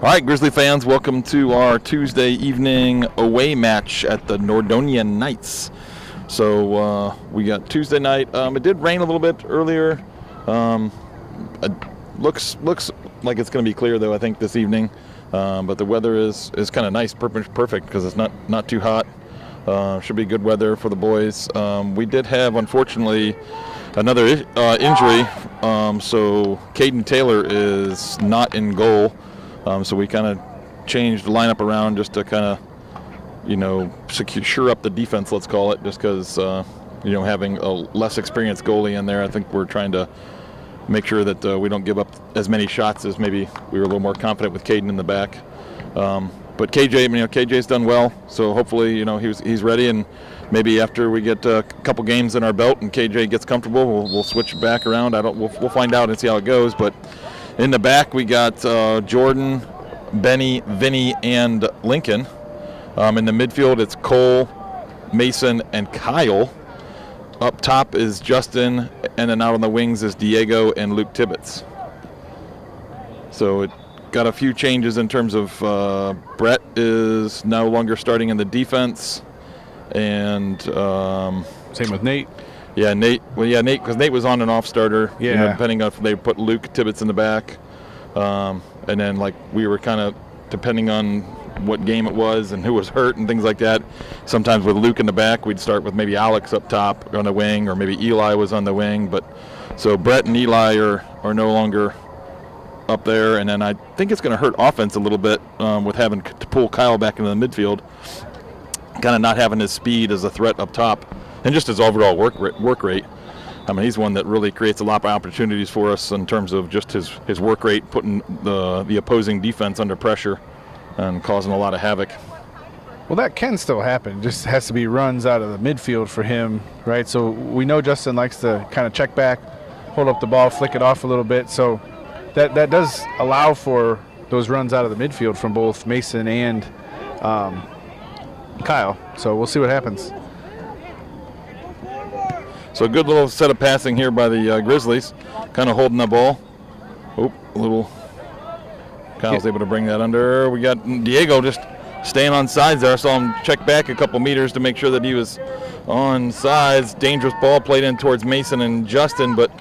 All right, Grizzly fans, welcome to our Tuesday evening away match at the Nordonia Knights. So we got Tuesday night. It did rain a little bit earlier. It looks like it's going to be clear though, I think, this evening. But the weather is kind of nice, perfect because it's not too hot. Should be good weather for the boys. We did have, unfortunately, another injury. So Caden Taylor is not in goal. So we kind of changed the lineup around just to kind of, shore up the defense, let's call it, just because, having a less experienced goalie in there, I think we're trying to make sure that we don't give up as many shots as maybe we were a little more confident with Caden in the back. But KJ, KJ's done well, so hopefully, he's ready, and maybe after we get a couple games in our belt and KJ gets comfortable, we'll switch back around. We'll find out and see how it goes, but in the back, we got Jordan, Benny, Vinny, and Lincoln. In the midfield, it's Cole, Mason, and Kyle. Up top is Justin, and then out on the wings is Diego and Luke Tibbetts. So it got a few changes in terms of Brett is no longer starting in the defense, and same with Nate. Yeah, Nate. Well, yeah, Nate, because Nate was on and off starter. Yeah. Depending on if they put Luke Tibbetts in the back, and then we were kind of depending on what game it was and who was hurt and things like that. Sometimes with Luke in the back, we'd start with maybe Alex up top on the wing, or maybe Eli was on the wing. But so Brett and Eli are no longer up there, and then I think it's going to hurt offense a little bit with having to pull Kyle back into the midfield, kind of not having his speed as a threat up top. And just his overall work rate. I mean, he's one that really creates a lot of opportunities for us in terms of just his work rate, putting the opposing defense under pressure and causing a lot of havoc. Well, that can still happen. It just has to be runs out of the midfield for him, right? So we know Justin likes to kind of check back, hold up the ball, flick it off a little bit. So that does allow for those runs out of the midfield from both Mason and Kyle. So we'll see what happens. So a good little set of passing here by the Grizzlies, kind of holding the ball. Kyle's able to bring that under. We got Diego just staying on sides there. I saw him check back a couple meters to make sure that he was on sides. Dangerous ball played in towards Mason and Justin, but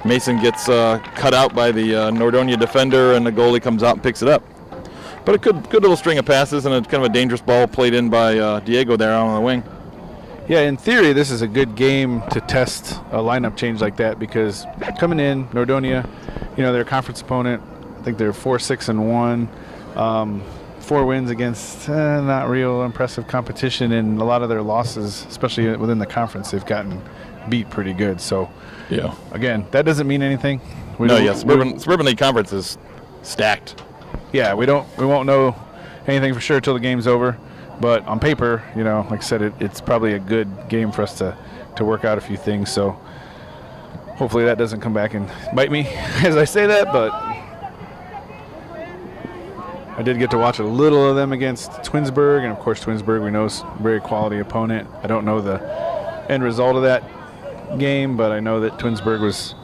Mason gets cut out by the Nordonia defender, and the goalie comes out and picks it up. But a good little string of passes, and a kind of a dangerous ball played in by Diego there out on the wing. Yeah, in theory, this is a good game to test a lineup change like that, because coming in, Nordonia, they're a conference opponent. I think they're 4-6-1, 4 wins against not real impressive competition, and a lot of their losses, especially within the conference, they've gotten beat pretty good. So, yeah, again, that doesn't mean anything. Suburban League Conference is stacked. Yeah, we won't know anything for sure until the game's over. But on paper, like I said, it's probably a good game for us to work out a few things. So hopefully that doesn't come back and bite me as I say that. But I did get to watch a little of them against Twinsburg. And, of course, Twinsburg, we know, is a very quality opponent. I don't know the end result of that game, but I know that Twinsburg was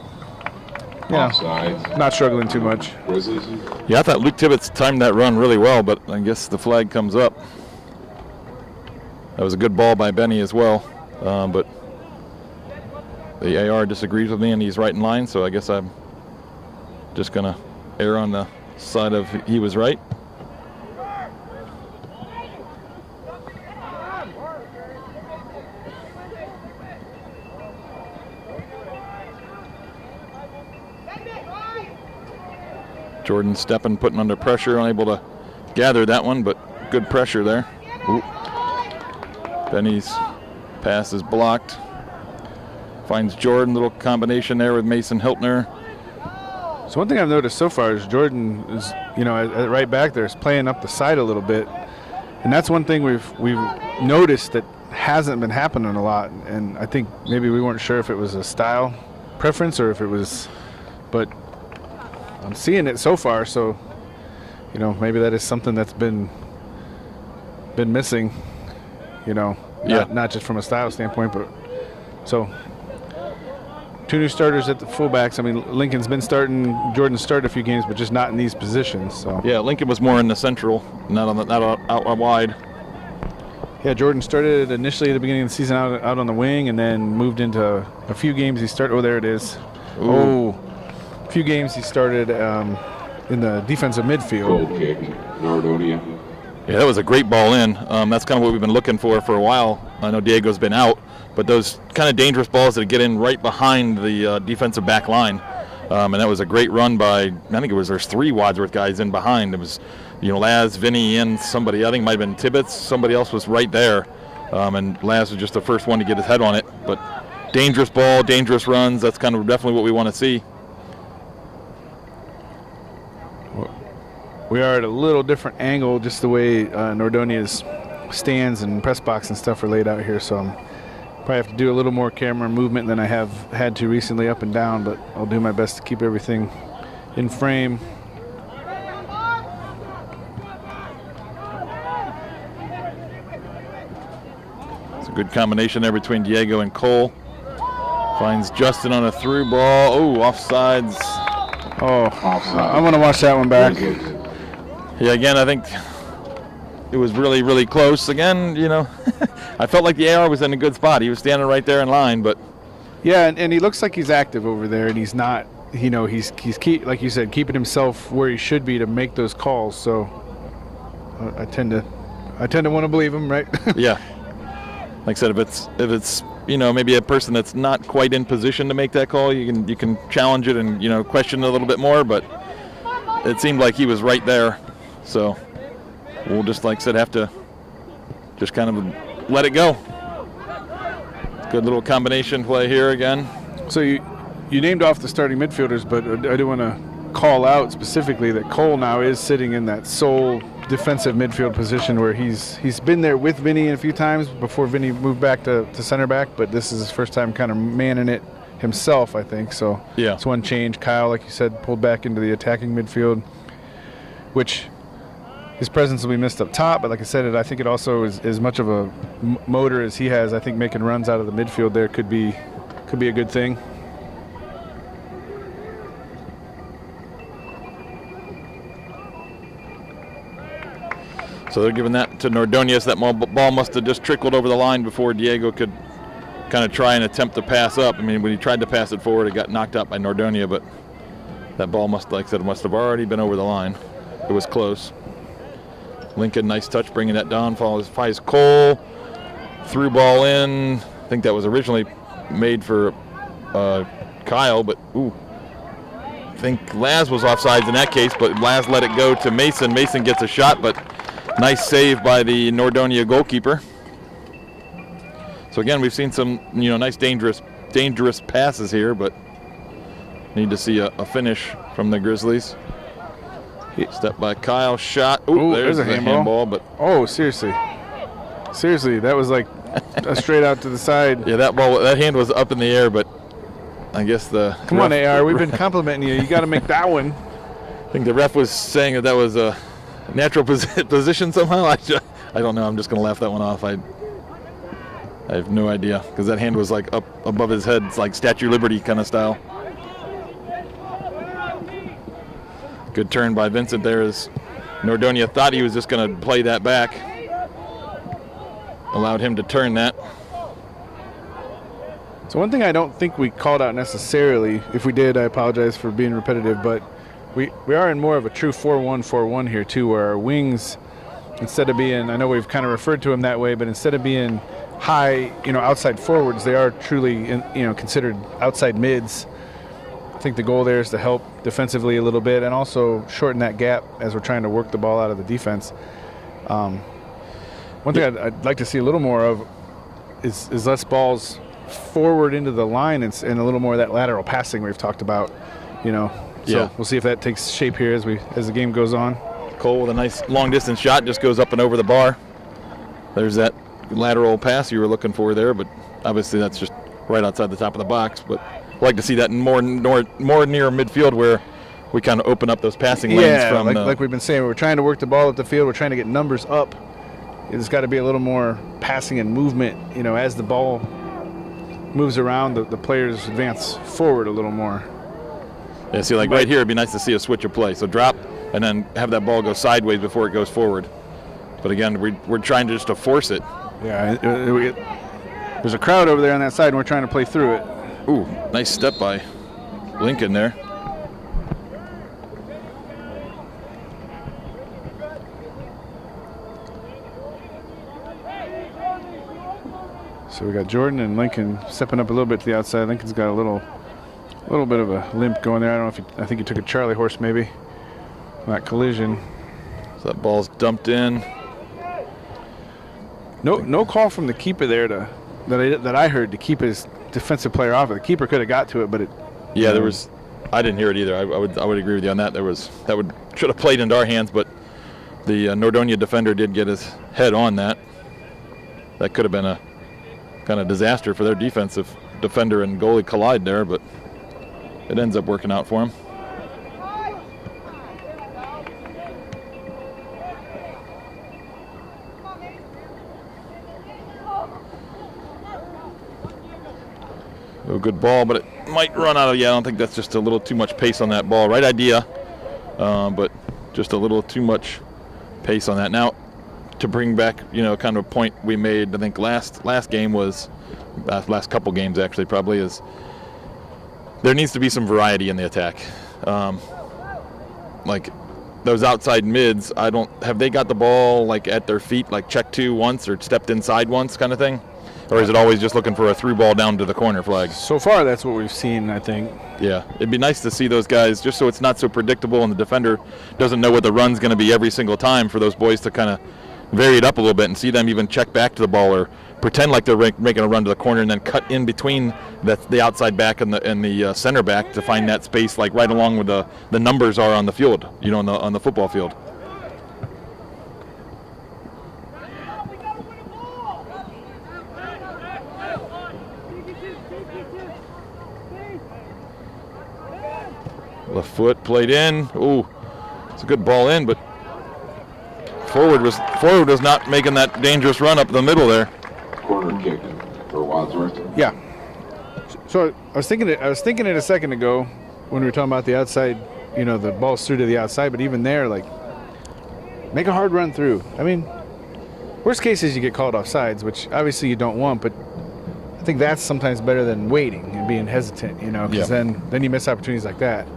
not struggling too much. Yeah, I thought Luke Tibbetts timed that run really well, but I guess the flag comes up. That was a good ball by Benny as well, but the AR disagrees with me, and he's right in line, so I guess I'm just going to err on the side of he was right. Jordan stepping, putting under pressure, unable to gather that one, but good pressure there. Ooh. Benny's pass is blocked. Finds Jordan, little combination there with Mason Hiltner. So one thing I've noticed so far is Jordan is, right back there is playing up the side a little bit. And that's one thing we've noticed that hasn't been happening a lot. And I think maybe we weren't sure if it was a style preference or if it was, but I'm seeing it so far. So, maybe that is something that's been missing, not just from a style standpoint, but so two new starters at the fullbacks. I mean, Lincoln's been starting, Jordan's started a few games, but just not in these positions. So Yeah, Lincoln was more in the central, not out wide. yeah, Jordan started initially at the beginning of the season out on the wing, and then moved into a few games. He started. Oh, there it is. Ooh. Oh, a few games he started in the defensive midfield. Goal kick, Nordonia. Yeah, that was a great ball in. That's kind of what we've been looking for a while. I know Diego's been out, but those kind of dangerous balls that get in right behind the defensive back line. And that was a great run by, I think there's 3 Wadsworth guys in behind. It was, Laz, Vinny, and somebody, I think it might have been Tibbetts. Somebody else was right there. And Laz was just the first one to get his head on it. But dangerous ball, dangerous runs, that's kind of definitely what we want to see. We are at a little different angle, just the way Nordonia's stands and press box and stuff are laid out here. So I'm probably have to do a little more camera movement than I have had to recently up and down, but I'll do my best to keep everything in frame. It's a good combination there between Diego and Cole. Finds Justin on a through ball. Oh, offsides. Oh, I want to watch that one back. Yeah, again, I think it was really, really close. Again, I felt like the AR was in a good spot. He was standing right there in line, but yeah, and he looks like he's active over there, and he's not. He's like you said, keeping himself where he should be to make those calls. So I tend to want to believe him, right? Yeah. Like I said, if it's maybe a person that's not quite in position to make that call, you can challenge it and question it a little bit more. But it seemed like he was right there. So we'll just, like I said, have to just kind of let it go. Good little combination play here again. So you named off the starting midfielders, but I do want to call out specifically that Cole now is sitting in that sole defensive midfield position where he's been there with Vinny a few times before Vinny moved back to center back, but this is his first time kind of manning it himself, I think. So yeah, it's one change. Kyle, like you said, pulled back into the attacking midfield, which his presence will be missed up top, but like I said, I think it also is as much of a motor as he has. I think making runs out of the midfield there could be a good thing. So they're giving that to Nordonia. So that ball must have just trickled over the line before Diego could kind of try and attempt to pass up. I mean, when he tried to pass it forward, it got knocked out by Nordonia, but that ball must have already been over the line. It was close. Lincoln, nice touch, bringing that down. Finds Cole, through ball in. I think that was originally made for Kyle, but I think Laz was offsides in that case, but Laz let it go to Mason. Mason gets a shot, but nice save by the Nordonia goalkeeper. So again, we've seen some nice dangerous passes here, but need to see a finish from the Grizzlies. Step by Kyle, shot. Ooh, there's a handball. But seriously, that was like a straight out to the side. Yeah, that hand was up in the air, but I guess Come on, AR, we've been complimenting you. You got to make that one. I think the ref was saying that was a natural position somehow. I don't know. I'm just going to laugh that one off. I have no idea, because that hand was like up above his head. It's like Statue of Liberty kind of style. Good turn by Vincent there as Nordonia thought he was just going to play that back. Allowed him to turn that. So one thing I don't think we called out necessarily, if we did, I apologize for being repetitive, but we are in more of a true 4-1-4-1 here too, where our wings, instead of being, I know we've kind of referred to them that way, but instead of being high, outside forwards, they are truly, considered outside mids. I think the goal there is to help defensively a little bit and also shorten that gap as we're trying to work the ball out of the defense. One thing I'd like to see a little more of is less balls forward into the line and a little more of that lateral passing we've talked about. So yeah, we'll see if that takes shape here as the game goes on. Cole with a nice long distance shot, just goes up and over the bar. There's that lateral pass you were looking for there, but obviously that's just right outside the top of the box. But I'd like to see that more near midfield, where we kind of open up those passing lanes. Yeah, like we've been saying, we're trying to work the ball up the field. We're trying to get numbers up. There's got to be a little more passing and movement, as the ball moves around, the players advance forward a little more. Yeah, see, like right here, it'd be nice to see a switch of play. So drop and then have that ball go sideways before it goes forward. But again, we're trying just to force it. Yeah, there's a crowd over there on that side, and we're trying to play through it. Ooh, nice step by Lincoln there. So we got Jordan and Lincoln stepping up a little bit to the outside. Lincoln's got a little bit of a limp going there. I don't know if I think he took a Charlie horse maybe. That collision. So that ball's dumped in. No call from the keeper there that I heard to keep his defensive player off it. The keeper could have got to it, but it. Yeah, there was. I didn't hear it either. I would agree with you on that. Should have played into our hands, but the Nordonia defender did get his head on that. That could have been a kind of disaster for their defense if defender and goalie collide there, but it ends up working out for him. A good ball, but it might run out of. Yeah, I don't think that's just a little too much pace on that ball. Right idea, but just a little too much pace on that. Now, to bring back, kind of a point we made, I think last game was, last couple games actually probably, is there needs to be some variety in the attack. Like those outside mids, have they got the ball like at their feet, like check two once or stepped inside once kind of thing? Or is it always just looking for a through ball down to the corner flag? So far, that's what we've seen, I think. Yeah, it'd be nice to see those guys, just so it's not so predictable and the defender doesn't know what the run's going to be every single time, for those boys to kind of vary it up a little bit and see them even check back to the ball or pretend like they're making a run to the corner and then cut in between the outside back and the center back to find that space, like right along with the numbers are on the field, on the football field. Left foot played in. Ooh, it's a good ball in, but forward was not making that dangerous run up the middle there. Corner kick for Wadsworth. Yeah. So I was thinking it a second ago when we were talking about the outside. The ball's through to the outside, but even there, like, make a hard run through. I mean, worst case is you get called offsides, which obviously you don't want, but I think that's sometimes better than waiting and being hesitant. Because then you miss opportunities like that.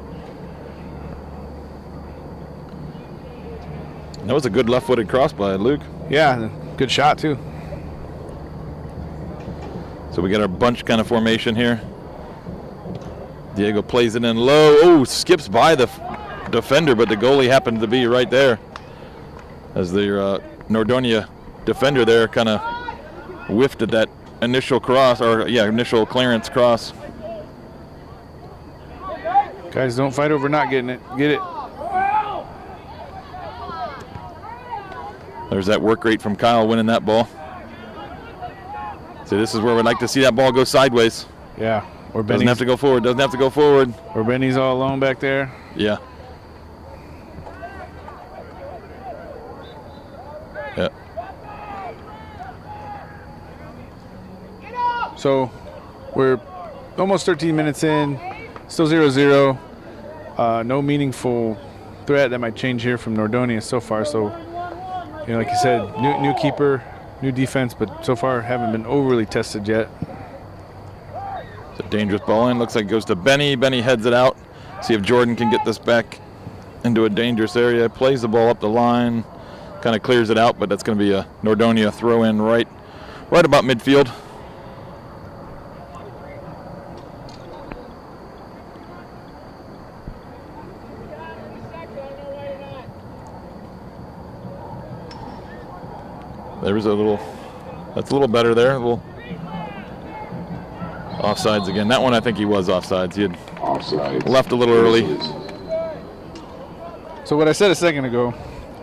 That was a good left-footed cross by Luke. Yeah, good shot too. So we got our bunch kind of formation here. Diego plays it in low. Oh, skips by the defender, but the goalie happened to be right there. As the Nordonia defender there kind of whiffed at that initial initial clearance cross. Guys, don't fight over not getting it. Get it. There's that work rate from Kyle winning that ball. So this is where we'd like to see that ball go sideways. Yeah. Or doesn't have to go forward. Or Benny's all alone back there. Yeah. Yeah. So we're almost 13 minutes in. Still 0-0. No meaningful threat. That might change here from Nordonia so far. So, like you said, new keeper, new defense, but so far haven't been overly tested yet. It's a dangerous ball in. Looks like it goes to Benny. Benny heads it out. See if Jordan can get this back into a dangerous area. Plays the ball up the line. Kind of clears it out, but that's going to be a Nordonia throw in right about midfield. That's a little better there. A little offsides again. That one I think he was offsides. He had left a little early. So what I said a second ago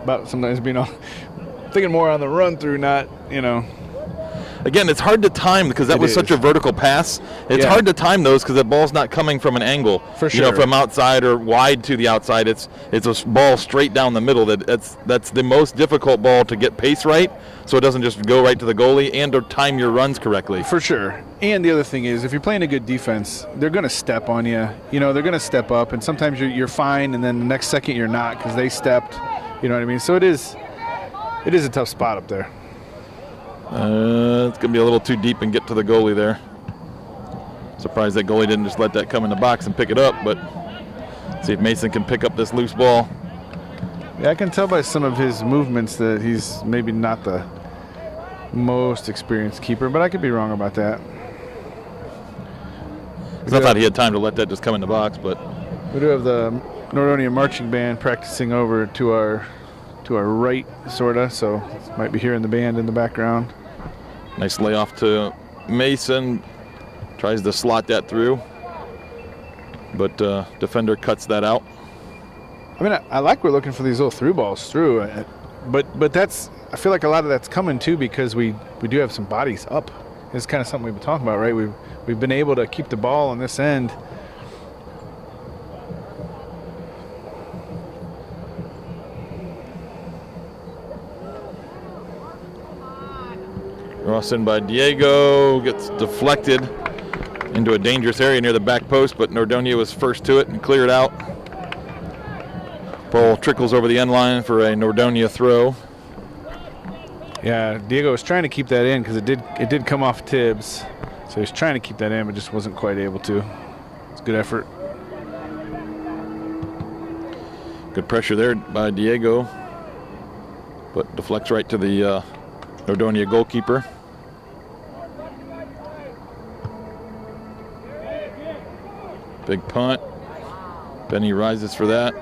about sometimes being thinking more on the run through, not. again, it's hard to time because that was such a vertical pass. It's hard to time those because the ball's not coming from an angle. For sure. You know, from outside or wide to the outside. It's a ball straight down the middle. That's the most difficult ball to get pace right, so it doesn't just go right to the goalie and to time your runs correctly. For sure. And the other thing is, if you're playing a good defense, they're going to step on you. You know, they're going to step up, and sometimes you're fine, and then the next second you're not because they stepped. You know what I mean? So it is a tough spot up there. It's going to be a little too deep and get to the goalie there. Surprised that goalie didn't just let that come in the box and pick it up, but see if Mason can pick up this loose ball. Yeah, I can tell by some of his movements that he's maybe not the most experienced keeper, but I could be wrong about that. I thought he had time to let that just come in the box, but we do have the Nordonia marching band practicing over to our right, sorta. So might be hearing the band in the background. Nice layoff to Mason. Tries to slot that through, but defender cuts that out. I mean, I like we're looking for these little through balls through, but that's, I feel like a lot of that's coming too because we do have some bodies up. It's kind of something we've been talking about, right? We've been able to keep the ball on this end. Cross in by Diego, gets deflected into a dangerous area near the back post, but Nordonia was first to it and cleared out. Ball trickles over the end line for a Nordonia throw. Yeah, Diego was trying to keep that in because it did come off Tibbs. So he was trying to keep that in, but just wasn't quite able to. It's a good effort. Good pressure there by Diego, but deflects right to the Nordonia goalkeeper. Big punt. Benny rises for that.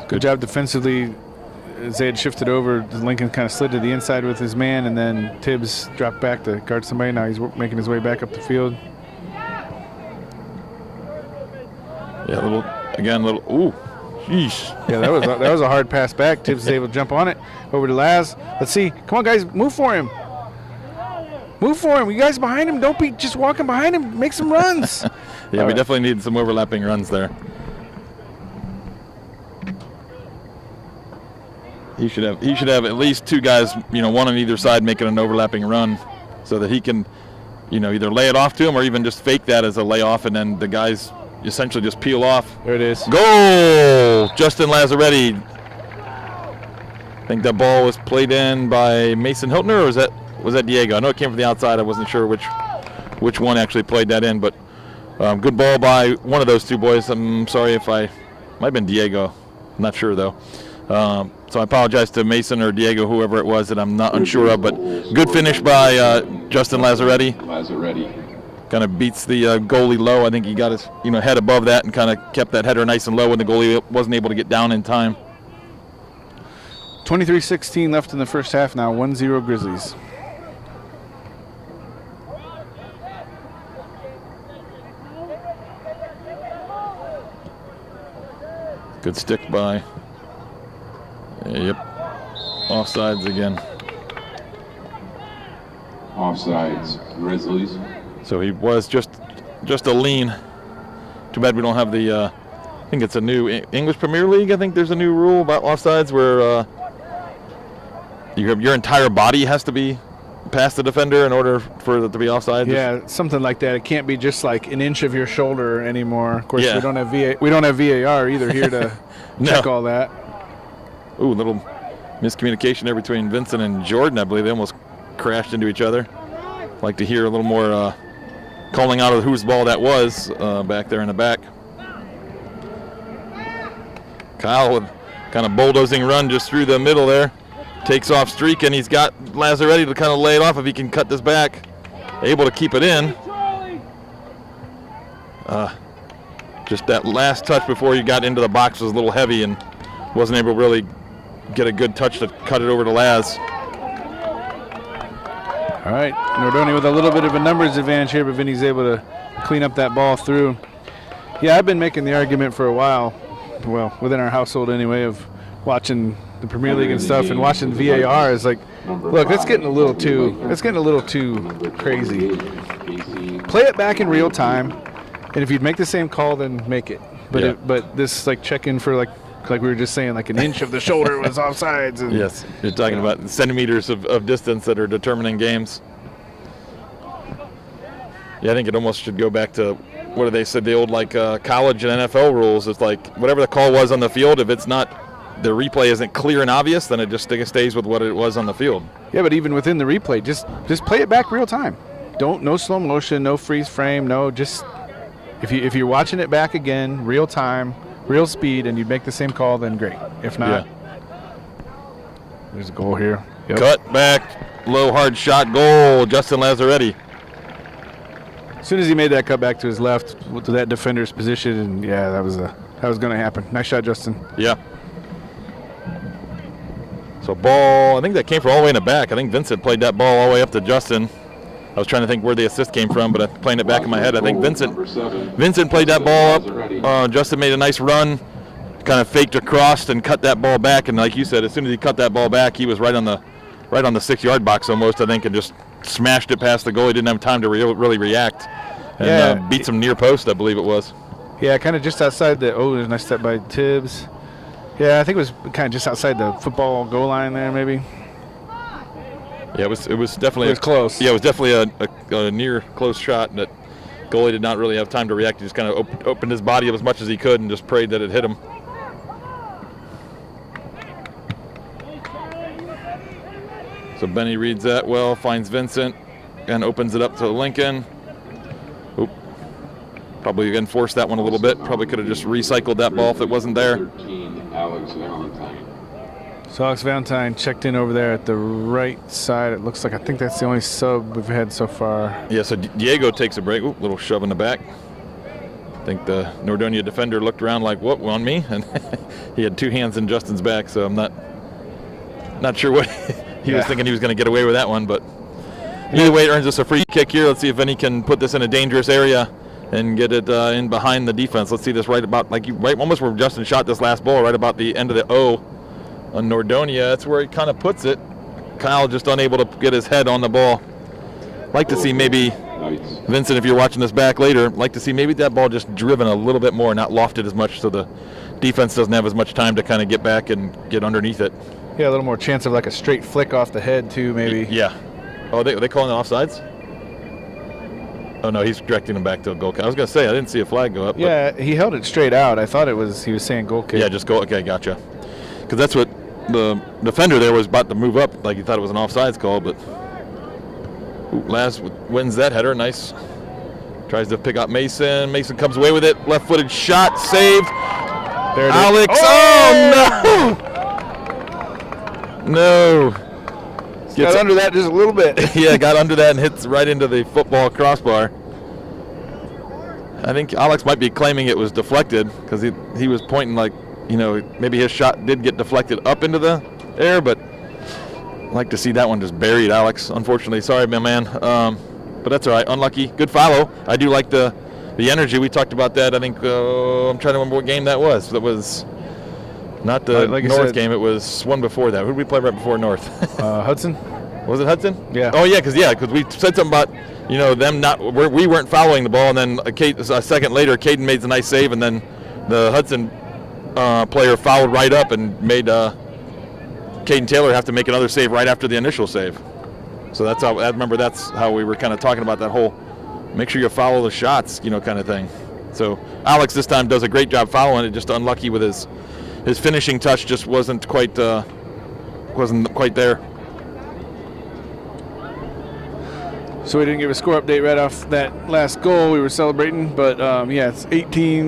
Good job defensively as they had shifted over. Lincoln kind of slid to the inside with his man, and then Tibbs dropped back to guard somebody. Now he's making his way back up the field. Yeah, ooh, sheesh. Yeah, that was a hard pass back. Tibbs is able to jump on it. Over to Laz. Let's see. Come on, guys, move for him. Move for him. You guys behind him, don't be just walking behind him. Make some runs. Yeah, we definitely need some overlapping runs there. He should have at least two guys, one on either side making an overlapping run so that he can, either lay it off to him or even just fake that as a layoff and then the guys essentially just peel off. There it is. Goal! Justin Lazzaretti. I think that ball was played in by Mason Hiltner, or was that Diego? I know it came from the outside. I wasn't sure which one actually played that in, but good ball by one of those two boys. I'm sorry if might have been Diego. I'm not sure though. So I apologize to Mason or Diego, whoever it was that I'm not unsure of, but good finish by Justin Lazzaretti. Kind of beats the goalie low. I think he got his head above that and kind of kept that header nice and low when the goalie wasn't able to get down in time. 23-16 left in the first half now, 1-0 Grizzlies. Good stick by. Yep. Offsides again. Offsides, Grizzlies. So he was just a lean. Too bad we don't have the, I think it's a new English Premier League. I think there's a new rule about offsides where your entire body has to be past the defender in order for it to be offside. Yeah, something like that. It can't be just like an inch of your shoulder anymore. Of course, yeah. we don't have VAR either here to check all that. Ooh, little miscommunication there between Vincent and Jordan. I believe they almost crashed into each other. Like to hear a little more calling out of whose ball that was back there in the back. Kyle with kind of bulldozing run just through the middle there. Takes off streak, and he's got Lazzaretti to kind of lay it off if he can cut this back. Able to keep it in. Just that last touch before he got into the box was a little heavy and wasn't able to really get a good touch to cut it over to Laz. All right, Nordonia with a little bit of a numbers advantage here, but Vinny's able to clean up that ball through. Yeah, I've been making the argument for a while, well, within our household anyway, of watching the Premier League and stuff and watching VAR is like, look, it's getting a little too crazy. Play it back in real time, and if you'd make the same call, then make it. But but this like check in for like we were just saying, like an inch of the shoulder was offsides. And, yes, you're talking about centimeters of distance that are determining games. Yeah, I think it almost should go back to what do they said, the old like college and NFL rules. It's like whatever the call was on the field, if it's not, the replay isn't clear and obvious, then it just stays with what it was on the field. Yeah, but even within the replay, just play it back real time. No slow motion, no freeze frame, no, just if you're watching it back again, real time, real speed, and you'd make the same call, then great. If not, there's a goal here. Yep. Cut back, low hard shot, goal, Justin Lazzaretti. As soon as he made that cut back to his left to that defender's position, and yeah, that was going to happen. Nice shot, Justin. Yeah. So ball, I think that came from all the way in the back. I think Vincent played that ball all the way up to Justin. I was trying to think where the assist came from, but I'm playing it back in my head. I think Vincent played that ball up. Justin made a nice run, kind of faked across and cut that ball back. And like you said, as soon as he cut that ball back, he was right on the 6-yard box almost, I think, and just smashed it past the goal. He didn't have time to really react. And beat some near post, I believe it was. Yeah, kind of just outside the. Oh, there's a nice step by Tibbs. Yeah, I think it was kind of just outside the football goal line there, maybe. Yeah, it was definitely close. Yeah, it was definitely a near close shot that goalie did not really have time to react. He just kind of opened his body up as much as he could and just prayed that it hit him. So Benny reads that well, finds Vincent, and opens it up to Lincoln. Oop. Probably again forced that one a little bit. Probably could have just recycled that ball if it wasn't there. 13, Alex Valentine. So Alex Valentine checked in over there at the right side. It looks like, I think that's the only sub we've had so far. Yeah, so Diego takes a break. Oop, little shove in the back. I think the Nordonia defender looked around like, what, on me? And he had two hands in Justin's back, so I'm not sure what he was thinking he was going to get away with that one. But either way, it earns us a free kick here. Let's see if Vinny can put this in a dangerous area and get it in behind the defense. Let's see this right about, right almost where Justin shot this last ball, right about the end of the O on Nordonia. That's where he kind of puts it. Kyle just unable to get his head on the ball. Like to see maybe, Vincent, if you're watching this back later, like to see maybe that ball just driven a little bit more, not lofted as much, so the defense doesn't have as much time to kind of get back and get underneath it. Yeah, a little more chance of like a straight flick off the head too, maybe. Yeah. Oh, they calling it offsides? Oh no, he's directing him back to a goal kick. I was gonna say I didn't see a flag go up. Yeah, he held it straight out. I thought he was saying goal kick. Yeah, just go. Okay, gotcha. Because that's what the defender there was about to move up, like he thought it was an offsides call, but Laz wins that header. Nice. Tries to pick up Mason. Mason comes away with it. Left-footed shot, saved. There it Alex. is. Oh no! Got under that just a little bit. Yeah, got under that and hits right into the football crossbar. I think Alex might be claiming it was deflected because he was pointing like, maybe his shot did get deflected up into the air, but I'd like to see that one just buried, Alex. Unfortunately, sorry, my man. But that's all right. Unlucky. Good follow. I do like the energy. We talked about that. I think I'm trying to remember what game that was. That was not the North game. It was one before that. Who did we play right before North? Hudson. Was it Hudson? Yeah. Oh yeah, because we said something about them not. We weren't following the ball, and then a second later, Caden made a nice save, and then the Hudson player fouled right up and made Caden Taylor have to make another save right after the initial save. So that's how I remember. That's how we were kind of talking about that whole make sure you follow the shots, kind of thing. So Alex this time does a great job following it. Just unlucky with his finishing touch. Just wasn't quite there. So we didn't give a score update right off that last goal we were celebrating, but it's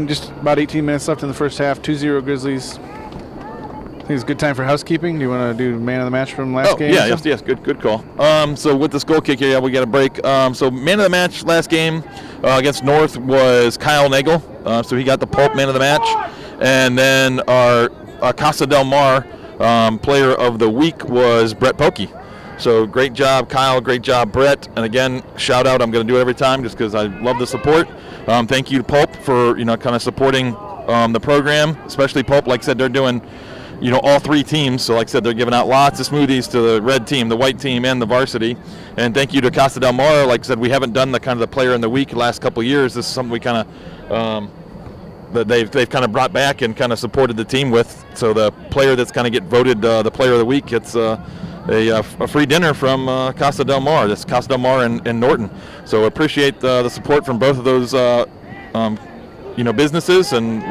just about 18 minutes left in the first half. 2-0 Grizzlies. I think it's a good time for housekeeping. Do you want to do man of the match from last game? Yes, good call. So with this goal kick here, we got a break. So man of the match last game against North was Kyle Nagel. So he got the Pulp man of the match. And then our Casa Del Mar player of the week was Brett Pokey. So great job, Kyle. Great job, Brett. And again, shout out. I'm going to do it every time just because I love the support. Thank you to Pulp for kind of supporting the program, especially Pulp. Like I said, they're doing all three teams. So like I said, they're giving out lots of smoothies to the red team, the white team, and the varsity. And thank you to Casa del Mar. Like I said, we haven't done the kind of the player in the week the last couple of years. This is something we kind of that they've kind of brought back and kind of supported the team with. So the player that's kind of get voted the player of the week gets a free dinner from Casa del Mar. That's Casa del Mar and Norton. So appreciate the support from both of those businesses, and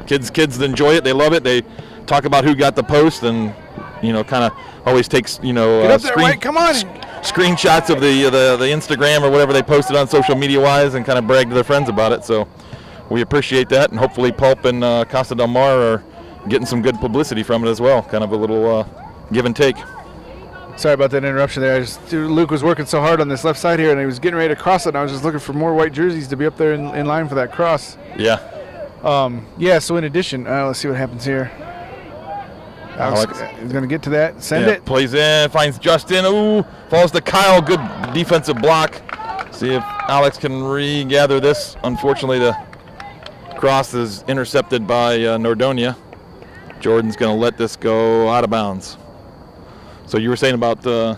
kids enjoy it. They love it. They talk about who got the post, and kind of always takes Get up there, White. Come on. Screenshots of the Instagram or whatever they posted on social media wise, and kind of brag to their friends about it. So we appreciate that, and hopefully Pulp and Casa del Mar are getting some good publicity from it as well. Kind of a little give and take. Sorry about that interruption there. Luke was working so hard on this left side here, and he was getting ready to cross it, and I was just looking for more white jerseys to be up there in line for that cross. Yeah. So in addition, let's see what happens here. Alex is going to get to that. Send it. Plays in, finds Justin. Ooh, falls to Kyle. Good defensive block. See if Alex can regather this. Unfortunately, the cross is intercepted by Nordonia. Jordan's going to let this go out of bounds. So you were saying about I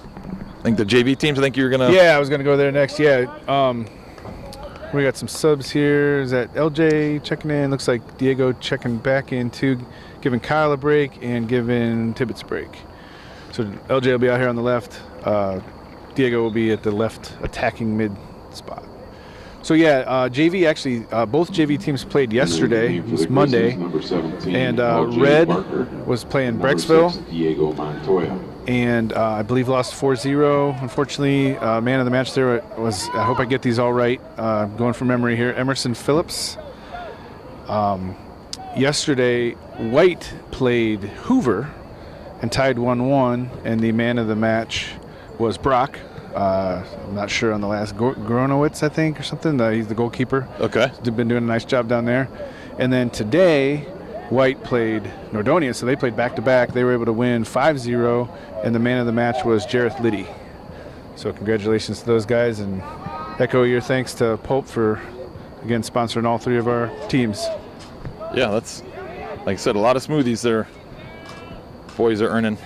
think the JV teams. I think you were going to. Yeah, I was going to go there next. Yeah. We got some subs here. Is that LJ checking in? Looks like Diego checking back in too, giving Kyle a break and giving Tibbetts a break. So LJ will be out here on the left. Diego will be at the left attacking mid spot. So yeah, JV actually, both JV teams played yesterday. It was Monday. And Red was playing Brecksville. Diego Montoya. And I believe lost 4-0. Unfortunately, man of the match there was, I hope I get these all right, going from memory here, Emerson Phillips. Yesterday, White played Hoover and tied 1-1, and the man of the match was Brock. I'm not sure on the last, Gronowitz, I think, or something. He's the goalkeeper. Okay. He's been doing a nice job down there. And then today, White played Nordonia, so they played back-to-back. They were able to win 5-0, and the man of the match was Jareth Liddy. So congratulations to those guys, and echo your thanks to Pulp for, again, sponsoring all three of our teams. Yeah, that's, like I said, a lot of smoothies there. Boys are earning.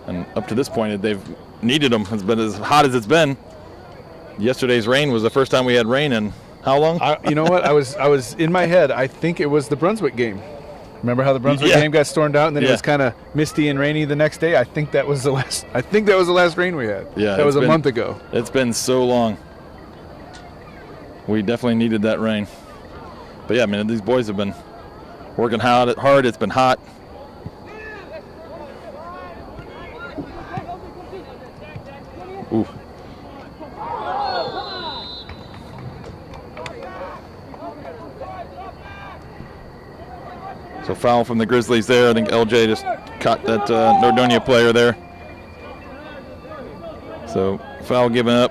And up to this point, they've needed them. It's been as hot as it's been. Yesterday's rain was the first time we had rain in how long? You know what? I was in my head. I think it was the Brunswick game. Remember how the Brunswick game got stormed out, and then it was kind of misty and rainy the next day? I think that was the last. I think that was the last rain we had. Yeah, that was a month ago. It's been so long. We definitely needed that rain. But yeah, man, these boys have been working hard. It's been hot. Ooh. So foul from the Grizzlies there. I think LJ just caught that Nordonia player there. So foul given up.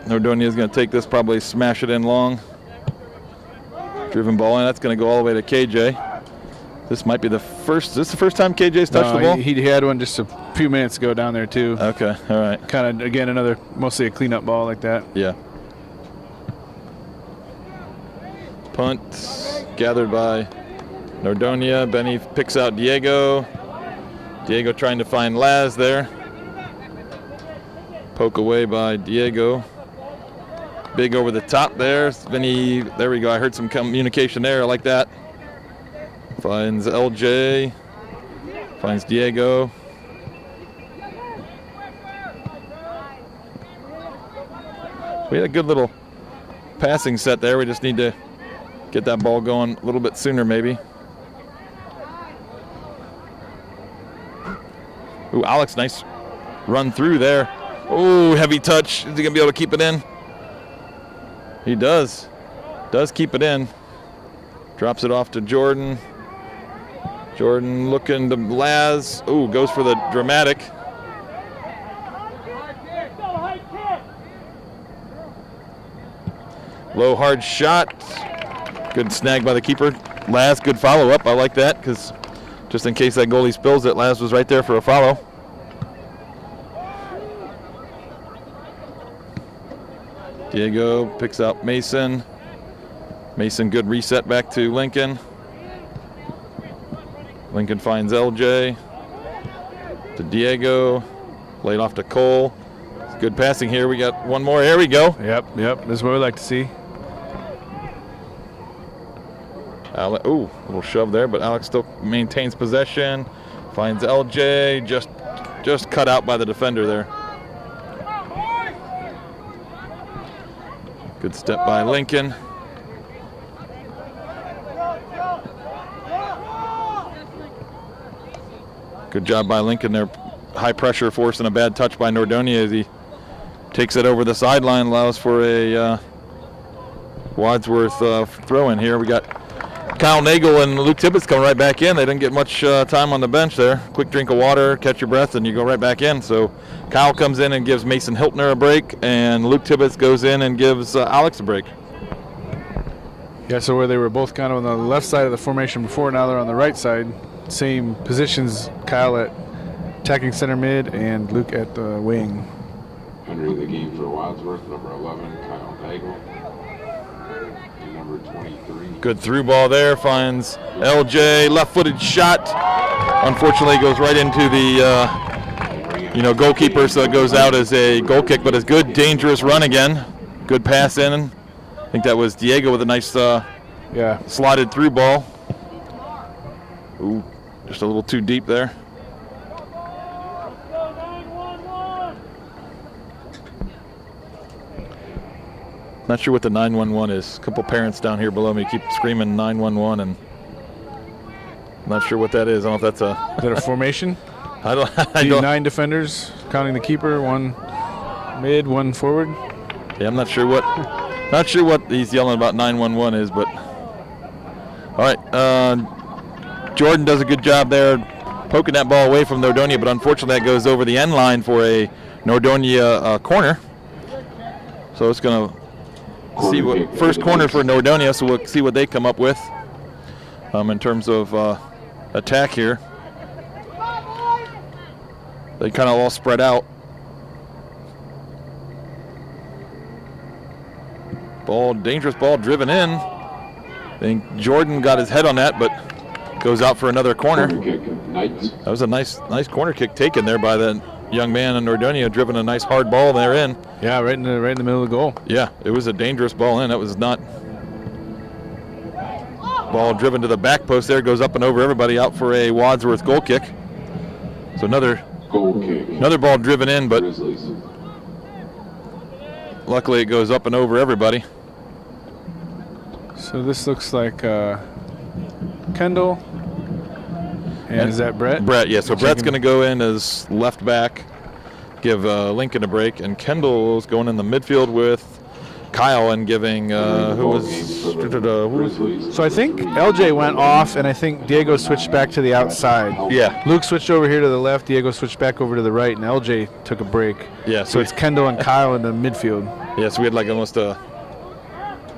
Nordonia is going to take this, probably smash it in long. Driven ball in. That's going to go all the way to KJ. This might be the first. Is this the first time KJ's touched the ball? He had one just a few minutes ago down there too. Okay, all right. Kind of, again, another mostly a cleanup ball like that. Yeah. Punt gathered by Nordonia. Benny picks out Diego. Diego trying to find Laz there. Poke away by Diego. Big over the top there. Benny, there we go. I heard some communication there. I like that. Finds LJ. Finds Diego. We had a good little passing set there. We just need to get that ball going a little bit sooner maybe. Ooh, Alex, nice run through there. Ooh, heavy touch. Is he going to be able to keep it in? He does. Does keep it in. Drops it off to Jordan. Jordan looking to Laz. Ooh, goes for the dramatic. Low, hard shot. Good snag by the keeper. Laz, good follow-up. I like that because just in case that goalie spills it, Laz was right there for a follow. Diego picks out Mason. Mason, good reset back to Lincoln. Lincoln finds LJ. To Diego. Laid off to Cole. It's good passing here. We got one more. There we go. Yep. This is what we like to see. Ooh, a little shove there, but Alex still maintains possession. Finds LJ. Just cut out by the defender there. Good step by Lincoln. Good job by Lincoln there. High pressure forcing a bad touch by Nordonia as he takes it over the sideline, allows for a Wadsworth throw in here. We got Kyle Nagel and Luke Tibbetts coming right back in. They didn't get much time on the bench there. Quick drink of water, catch your breath, and you go right back in. So Kyle comes in and gives Mason Hiltner a break, and Luke Tibbetts goes in and gives Alex a break. Yeah, so where they were both kind of on the left side of the formation before, now they're on the right side. Same positions, Kyle at attacking center mid and Luke at the wing. Entering the game for Wadsworth, number 11, Kyle Nagel. And number 23. Good through ball there, finds LJ, left-footed shot. Unfortunately, goes right into the goalkeeper, so it goes out as a goal kick, but a good, dangerous run again. Good pass in. I think that was Diego with a nice slotted through ball. Ooh, just a little too deep there. Not sure what the 911 is. A couple parents down here below me keep screaming 911, and I'm not sure what that is. I don't know if that's a... Is that a formation? I don't. 9 defenders, counting the keeper, 1 mid, 1 forward. Yeah, I'm not sure what he's yelling about 911 is, but all right. Jordan does a good job there, poking that ball away from Nordonia, but unfortunately that goes over the end line for a Nordonia corner. So it's going to see what first corner for Nordonia, so we'll see what they come up with in terms of attack here. They kind of all spread out. Dangerous ball driven in. I think Jordan got his head on that, but goes out for another corner. That was a nice corner kick taken there by the young man in Nordonia, driven a nice hard ball there in. Yeah, right in the middle of the goal. Yeah, it was a dangerous ball in. That was not ball driven to the back post there, goes up and over everybody, out for a Wadsworth goal kick. So another ball driven in, but Grizzlies. Luckily it goes up and over everybody. So this looks like Kendall. And is that Brett? Brett, yeah. So Brett's going to go in as left back, give Lincoln a break, and Kendall's going in the midfield with Kyle and giving who was. So I think LJ went off, and I think Diego switched back to the outside. Yeah. Luke switched over here to the left. Diego switched back over to the right, and LJ took a break. Yeah. So it's Kendall and Kyle in the midfield. Yeah. So we had like almost a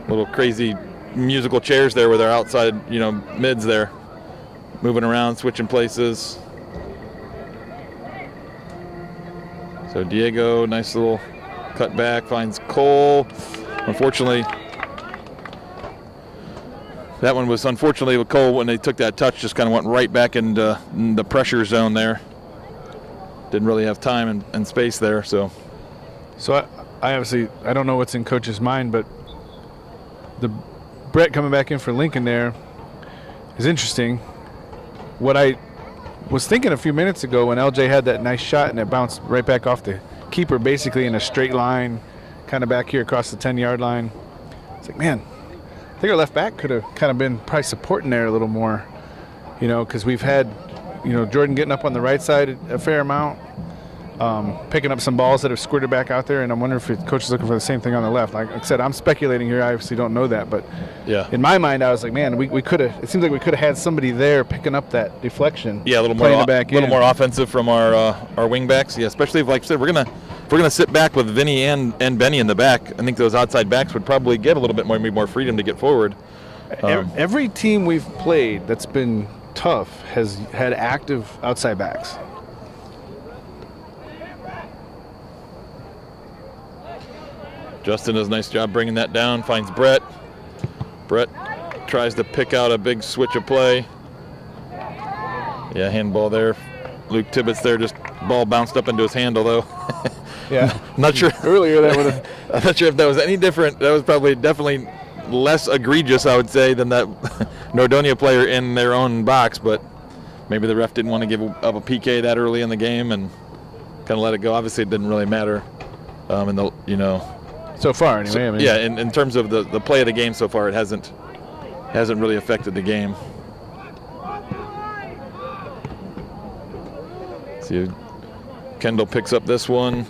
little crazy musical chairs there with our outside, mids there, moving around, switching places. So Diego, nice little cut back, finds Cole. Unfortunately, that one was unfortunately with Cole, when they took that touch, just kind of went right back into the pressure zone there. Didn't really have time and space there. So I obviously, I don't know what's in Coach's mind, but the Brett coming back in for Lincoln there is interesting. What I was thinking a few minutes ago when LJ had that nice shot and it bounced right back off the keeper, basically in a straight line, kind of back here across the 10-yard line. It's like, man, I think our left back could have kind of been probably supporting there a little more, because we've had, Jordan getting up on the right side a fair amount, picking up some balls that have squirted back out there, and I'm wondering if the coach is looking for the same thing on the left. Like I said, I'm speculating here. I obviously don't know that, but yeah, in my mind, I was like, man, we could have. It seems like we could have had somebody there picking up that deflection. Yeah, a little more offensive from our wing backs. Yeah, especially if, like I said, if we're gonna sit back with Vinny and Benny in the back. I think those outside backs would probably get a little bit more freedom to get forward. Every team we've played that's been tough has had active outside backs. Justin does a nice job bringing that down, finds Brett. Brett tries to pick out a big switch of play. Yeah, handball there. Luke Tibbetts there, just ball bounced up into his hand, although Yeah. not sure. Earlier that would have. I'm not sure if that was any different. That was definitely less egregious, I would say, than that Nordonia player in their own box, but maybe the ref didn't want to give up a PK that early in the game and kind of let it go. Obviously, it didn't really matter in the, So far, anyway. So, I mean, yeah, in terms of the play of the game so far, it hasn't really affected the game. See, Kendall picks up this one.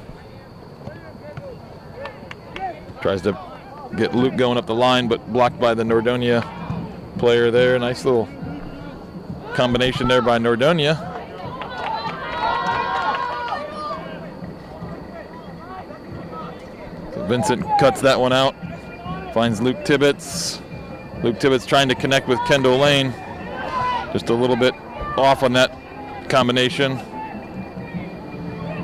Tries to get Luke going up the line, but blocked by the Nordonia player there. Nice little combination there by Nordonia. So Vincent cuts that one out. Finds Luke Tibbetts. Luke Tibbetts trying to connect with Kendall Lane. Just a little bit off on that combination.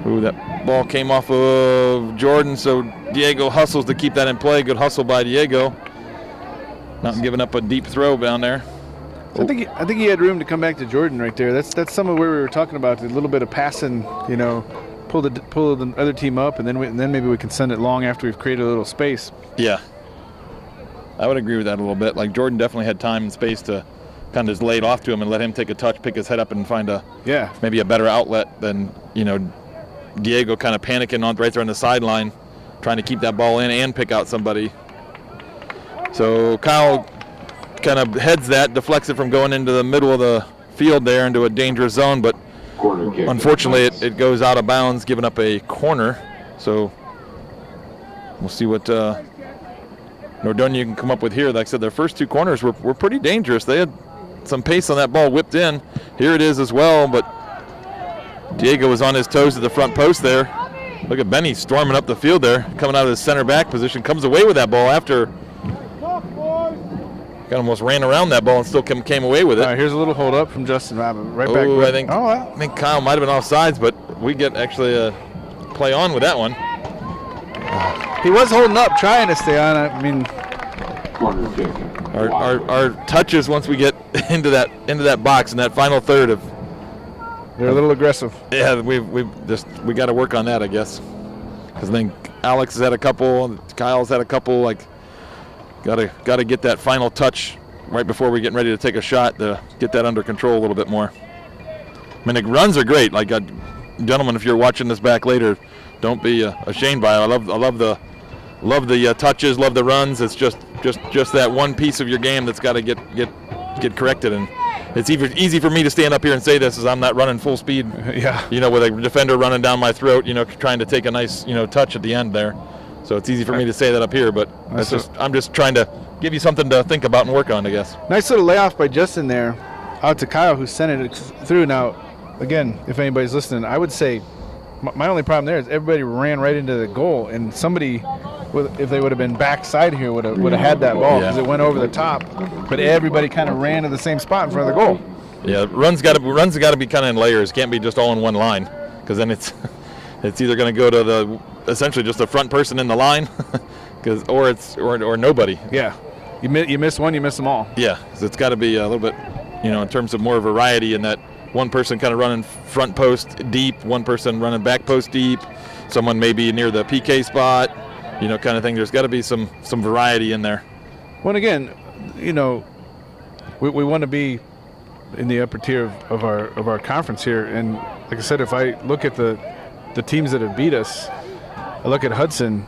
Ooh, that ball came off of Jordan, so Diego hustles to keep that in play. Good hustle by Diego. Not giving up a deep throw down there. I think he had room to come back to Jordan right there. That's some of where we were talking about, a little bit of passing, pull the other team up, and then maybe we can send it long after we've created a little space. Yeah, I would agree with that a little bit. Like, Jordan definitely had time and space to kind of just lay it off to him and let him take a touch, pick his head up, and find maybe a better outlet than Diego kind of panicking right there on the sideline, trying to keep that ball in and pick out somebody. So Kyle kind of heads that, deflects it from going into the middle of the field there into a dangerous zone, but unfortunately it goes out of bounds, giving up a corner. So we'll see what Nordonia can come up with here. Like I said, their first two corners were pretty dangerous. They had some pace on that ball whipped in. Here it is as well, but Diego was on his toes at the front post there. Look at Benny storming up the field there, coming out of his center back position, comes away with that ball after kind of almost ran around that ball and still came away with it. All right, here's a little hold up from Justin Robin. Right back. I think Kyle might have been offsides, but we get actually a play on with that one. He was holding up, trying to stay on. I mean, our touches once we get into that box in that final third of. They're a little aggressive. Yeah, we got to work on that, I guess. Because I think Alex has had a couple, Kyle's had a couple. Like, got to get that final touch right before we're getting ready to take a shot to get that under control a little bit more. I mean, the runs are great. Like, gentlemen, if you're watching this back later, don't be ashamed by it. I love the touches, love the runs. It's just that one piece of your game that's got to get corrected. And it's easy for me to stand up here and say this as I'm not running full speed. Yeah. With a defender running down my throat, trying to take a nice, touch at the end there. So it's easy for me to say that up here, but I'm just trying to give you something to think about and work on, I guess. Nice little layoff by Justin there, out to Kyle, who sent it through. Now, again, if anybody's listening, I would say my only problem there is everybody ran right into the goal, and somebody, if they would have been backside here, would have had that ball because it went over the top. But everybody kind of ran to the same spot in front of the goal. Yeah, runs got to be kind of in layers. Can't be just all in one line, because then it's either going to go to essentially just the front person in the line, or nobody. Yeah, you miss one, you miss them all. Yeah, so it's got to be a little bit, in terms of more variety in that. One person kind of running front post deep, one person running back post deep, someone maybe near the PK spot, kind of thing. There's got to be some variety in there. Well, again, we want to be in the upper tier of our conference here, and like I said, if I look at the teams that have beat us, I look at Hudson.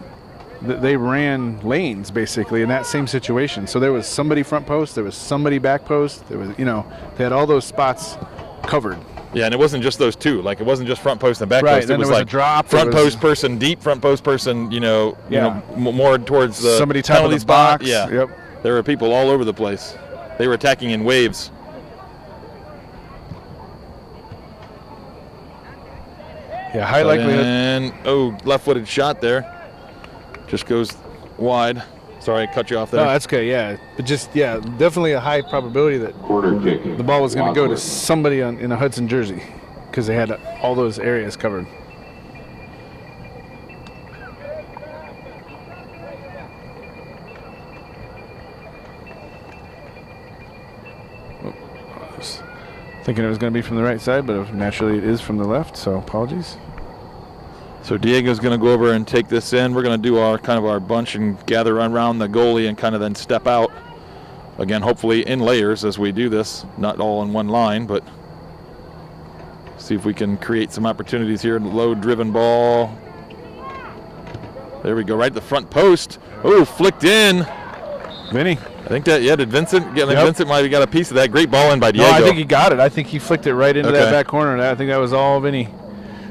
They ran lanes basically in that same situation. So there was somebody front post, there was somebody back post, there was they had all those spots covered. Yeah, and it wasn't just those two. Like, it wasn't just front post and back right, post. Then it was there was like a drop, front post person, deep front post person. More towards the somebody top penalty of the spot. box. Yeah, yep. There were people all over the place. They were attacking in waves. Yeah, high likelihood. And left-footed shot there. Just goes wide. Sorry, I cut you off there. No, that's okay, yeah. But just, yeah, definitely a high probability that Corner kick. the ball was going to go to Wadsworth. somebody in a Hudson jersey because they had all those areas covered. I was thinking it was going to be from the right side, but naturally it is from the left, so apologies. So Diego's going to go over and take this in. We're going to do our kind of our bunch and gather around the goalie and kind of then step out. Again, hopefully in layers as we do this, not all in one line, but see if we can create some opportunities here. Low driven ball. There we go, right at the front post. Oh, flicked in. Vinny. I think that, yeah, did Vincent? Yeah, I think Yep. Vincent might have got a piece of that. Great ball in by Diego. No, I think he got it. I think he flicked it right into that Okay. back corner. I think that was all Vinny.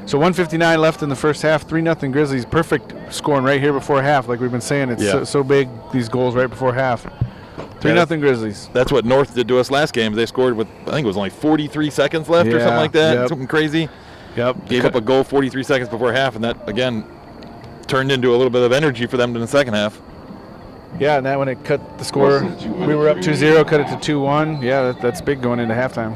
So 1:59 left in the first half. 3-0 Grizzlies. Perfect scoring right here before half. Like we've been saying, it's Yeah. so big, these goals right before half. 3-0 Grizzlies. That's what North did to us last game. They scored with, I think it was only 43 seconds left or something Yeah, like that. yep. Something crazy. Yep. Gave up a goal 43 seconds before half, and that, again, turned into a little bit of energy for them in the second half. Yeah, and that when it cut the score, we were up 2-0, cut it to 2-1. Yeah, that's big going into halftime.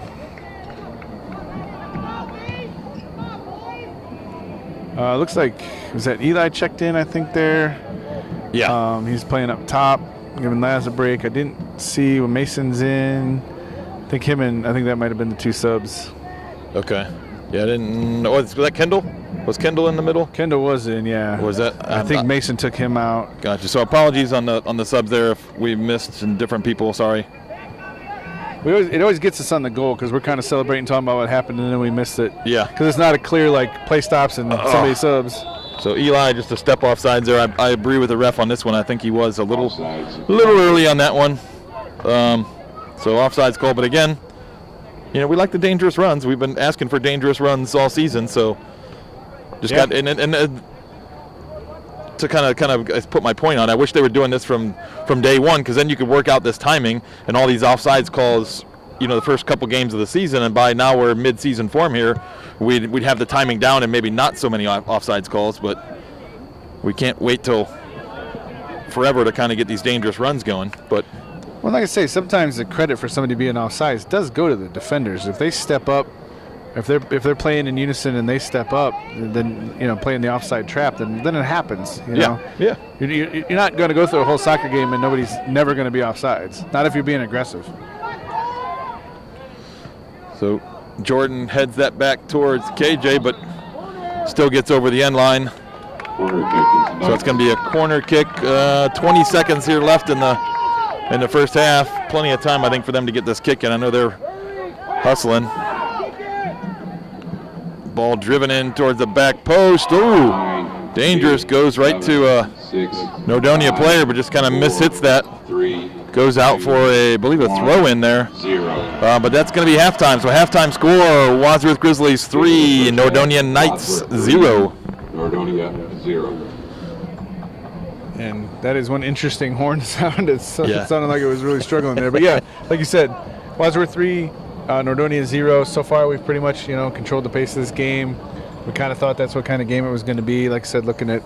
Looks like, was that Eli checked in, I think, there? Yeah. He's playing up top, giving Laz a break. I didn't see when Mason's in. I think that might have been the two subs. Okay. Yeah, I didn't. Was that Kendall? Was Kendall in the middle? Kendall was in, yeah. Or was that? I think Mason took him out. Gotcha. So apologies on the subs there if we missed some different people. Sorry. It always gets us on the goal because we're kind of celebrating, talking about what happened, and then we missed it. Yeah. Because it's not a clear, like, play stops and somebody subs. So Eli just a step off sides there. I agree with the ref on this one. I think he was a little Offsides. early on that one. So offsides call, but again, you know, we like the dangerous runs. We've been asking for dangerous runs all season, so just Yeah. got and to kind of put my point on. I wish they were doing this from day one, because then you could work out this timing and all these offsides calls. You know, the first couple games of the season, and by now we're mid-season form here. We'd have the timing down and maybe not so many offsides calls, but we can't wait till forever to kind of get these dangerous runs going. But Well, like I say, sometimes the credit for somebody being offsides does go to the defenders. If they step up, if they're playing in unison and they step up, then, you know, playing the offside trap, then it happens. You know? yeah. You're not going to go through a whole soccer game and nobody's never going to be offsides. Not if you're being aggressive. So Jordan heads that back towards KJ, but still gets over the end line. Corner kick is So it's going to be a corner kick. 20 seconds here left in the first half. Plenty of time, I think, for them to get this kick in. I know they're hustling. Ball driven in towards the back post. Ooh, dangerous. Goes right to a 6, Nordonia player, but just kind of mishits that. 3, Goes out for I believe, a throw in there. 0. But that's going to be halftime. So halftime score: Wadsworth Grizzlies 3, Nordonia Knights 0. Nordonia 0. And that is one interesting horn sound. It Yeah. sounded like it was really struggling there. But yeah, like you said, Wadsworth 3, Nordonia 0. So far, we've pretty much, you know, controlled the pace of this game. We kind of thought that's what kind of game it was going to be. Like I said, looking at,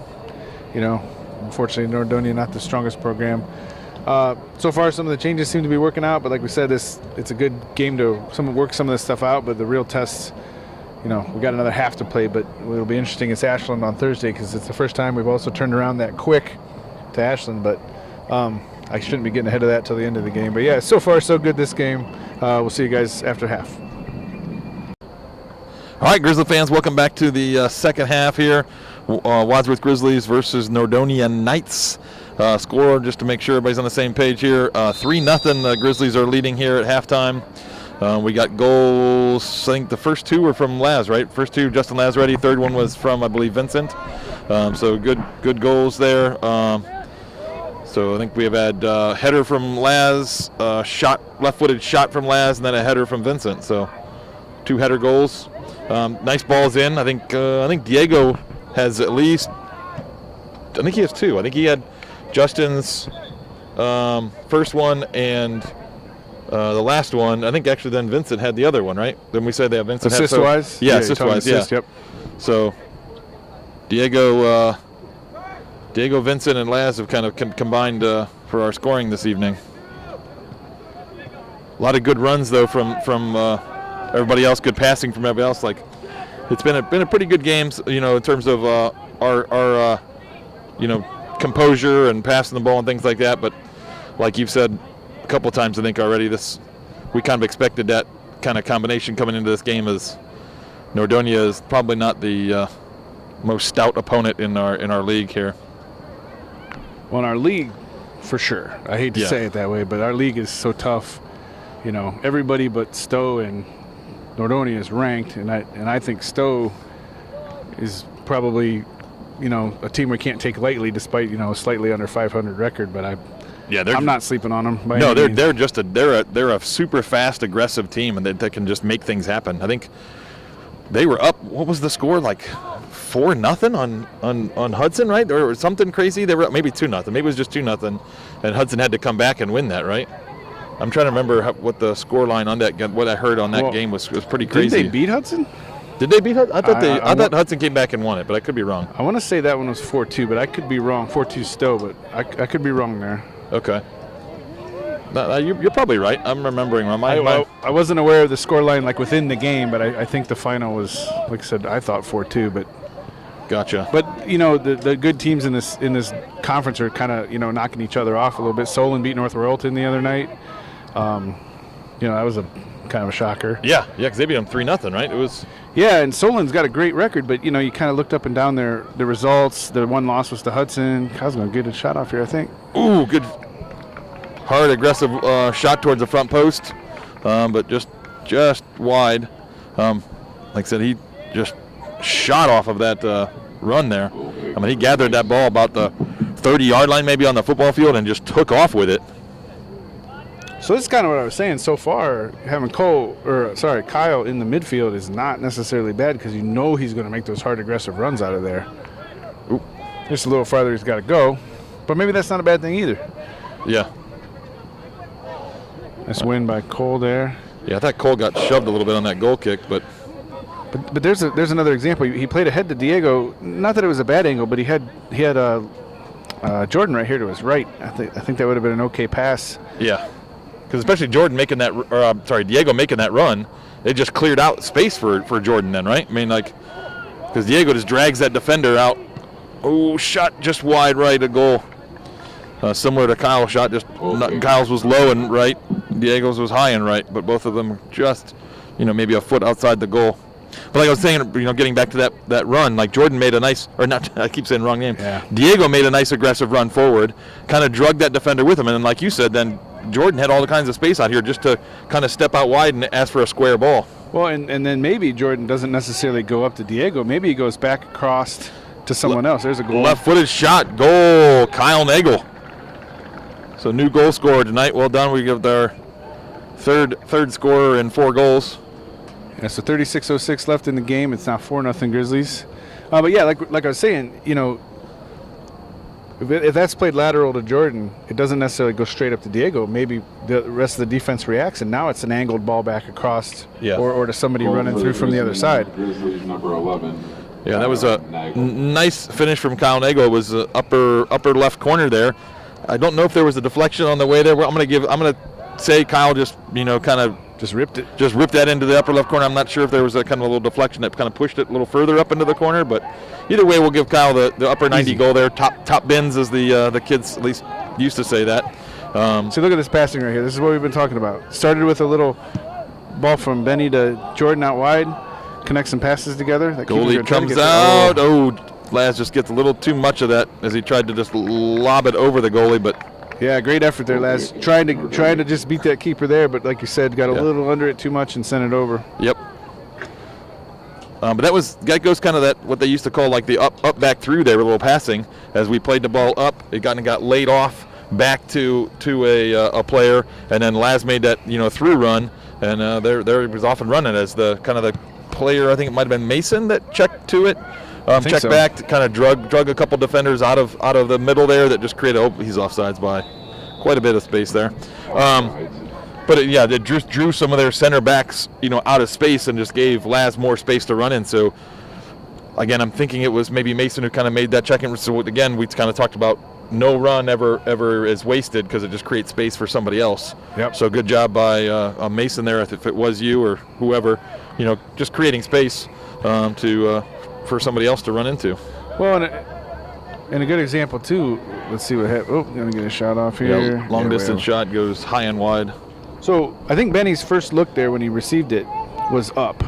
you know, unfortunately, Nordonia not the strongest program. So far, some of the changes seem to be working out. But like we said, it's a good game to work some of this stuff out. But the real test, you know, we got another half to play. But it'll be interesting. It's Ashland on Thursday because it's the first time we've also turned around that quick to Ashland. But I shouldn't be getting ahead of that till the end of the game. But yeah, so far so good this game. We'll see you guys after half. All right, Grizzly fans, welcome back to the second half here. Wadsworth Grizzlies versus Nordonia Knights. Score, just to make sure everybody's on the same page here, 3-0. The Grizzlies are leading here at halftime. We got goals. I think the first two were from Laz, right? First two, Justin Lazretti. Third one was from, I believe, Vincent. So good goals there. So I think we have had header from Laz, left-footed shot from Laz, and then a header from Vincent. So 2 header goals. Nice balls in. I think Diego has at least. I think he has 2. I think he had Justin's first one and the last one. I think actually then Vincent had the other one, right? Then we said they have Vincent. Assist-wise? Yeah, Yeah, assist-wise, yeah. assist, yep. So Diego, Vincent, and Laz have kind of combined for our scoring this evening. A lot of good runs though from everybody else. Good passing from everybody else. Like it's been a pretty good game, in terms of our composure and passing the ball and things like that. But like you've said a couple times, I think already, we kind of expected that kind of combination coming into this game, as Nordonia is probably not the most stout opponent in our league here. Well, in our league, for sure. I hate to say it that way, but our league is so tough. Everybody but Stowe and Nordonia is ranked, and I think Stowe is probably, a team we can't take lightly, despite a slightly under 500 record. But I'm not sleeping on them. No, they're a super fast, aggressive team, and they can just make things happen. I think they were up. What was the score? Like 4-0 on Hudson, right? Or something crazy. They were up maybe 2-0. Maybe it was just 2-0, and Hudson had to come back and win that, right? I'm trying to remember what the score line on that. What I heard on that game was pretty crazy. Did they beat Hudson? Did they beat Hudson? I thought Hudson came back and won it, but I could be wrong. I want to say that one was 4-2, but I could be wrong. 4-2 Stowe, but I could be wrong there. Okay. No, you're probably right. I'm remembering wrong. I wasn't aware of the score line within the game, but I think the final was, like I said, I thought 4-2, but. Gotcha. But the good teams in this conference are kind of knocking each other off a little bit. Solon beat North Royalton the other night. That was a kind of a shocker. Yeah, because they beat them 3-0, right? It was. Yeah, and Solon's got a great record, but you kind of looked up and down the results. The one loss was to Hudson. Kyle's gonna get a shot off here, I think. Ooh, good, hard, aggressive shot towards the front post, but just wide. Like I said, he just shot off of that run there. I mean, he gathered that ball about the 30-yard line, maybe on the football field, and just took off with it. So this is kind of what I was saying. So far, having Kyle in the midfield is not necessarily bad, because he's going to make those hard, aggressive runs out of there. Ooh. Just a little farther he's got to go, but maybe that's not a bad thing either. Yeah. Nice win by Cole there. Yeah, I thought Cole got shoved a little bit on that goal kick, but there's another example. He played ahead to Diego. Not that it was a bad angle, but he had Jordan right here to his right. I think that would have been an okay pass. Yeah. Because especially Diego making that run, it just cleared out space for Jordan then, right? I mean, because Diego just drags that defender out. Oh, shot just wide right, a goal. Similar to Kyle's shot, Kyle's was low and right, Diego's was high and right, but both of them just, maybe a foot outside the goal. But like I was saying, getting back to that run, Jordan made a nice, or not, I keep saying wrong name. Yeah. Diego made a nice aggressive run forward, kind of drugged that defender with him, and then like you said, then Jordan had all the kinds of space out here just to kind of step out wide and ask for a square ball. Well, and then maybe Jordan doesn't necessarily go up to Diego. Maybe he goes back across to someone else. There's a goal. Left-footed shot, goal, Kyle Nagel. So new goal scorer tonight. Well done. We give our third scorer in 4 goals. Yeah, so 36:06 left in the game. It's now 4-0 Grizzlies. But yeah, like I was saying, if that's played lateral to Jordan, it doesn't necessarily go straight up to Diego. Maybe the rest of the defense reacts, and now it's an angled ball back across, or to somebody running through from the other side. Grizzlies number 11. Yeah, that was a nice finish from Kyle Nagel. It was upper left corner there. I don't know if there was a deflection on the way there. I'm gonna say Kyle just kind of just ripped it. Just ripped that into the upper left corner. I'm not sure if there was a kind of a little deflection that kind of pushed it a little further up into the corner, but either way, we'll give Kyle the upper 90 goal there. Top bins, as the kids at least used to say that. So look at this passing right here. This is what we've been talking about. Started with a little ball from Benny to Jordan out wide, connects some passes together. That goalie comes out. Laz just gets a little too much of that as he tried to just lob it over the goalie, but. Yeah, great effort there, Laz. Trying to just beat that keeper there, but like you said, got a little under it too much and sent it over. Yep. But that goes kind of that what they used to call the up back through there, a little passing. As we played the ball up, it got laid off back to a player, and then Laz made that through run, and there he was off and running as the kind of the player. I think it might have been Mason that checked to it. Check back to kind of drug a couple defenders out of the middle there that just created. He's offsides by quite a bit of space there. But they drew some of their center backs out of space and just gave Laz more space to run in. So again, I'm thinking it was maybe Mason who kind of made that check-in. So again, we kind of talked about no run ever is wasted because it just creates space for somebody else. Yep. So good job by Mason there, if it was you or whoever, just creating space for somebody else to run into. Well, and a good example too. Let's see what happened. Oh, gonna get a shot off here. Yeah, long distance shot goes high and wide. So I think Benny's first look there when he received it was up,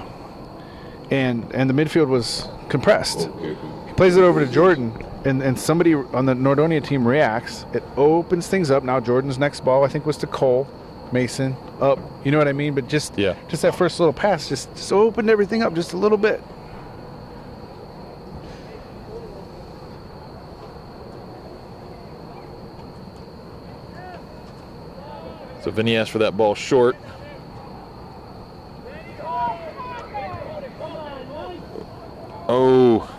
and the midfield was compressed. He plays it over to Jordan, and somebody on the Nordonia team reacts. It opens things up. Now Jordan's next ball, I think, was to Cole, Mason, up. You know what I mean? But just that first little pass just opened everything up just a little bit. So Vinny asked for that ball short. Oh.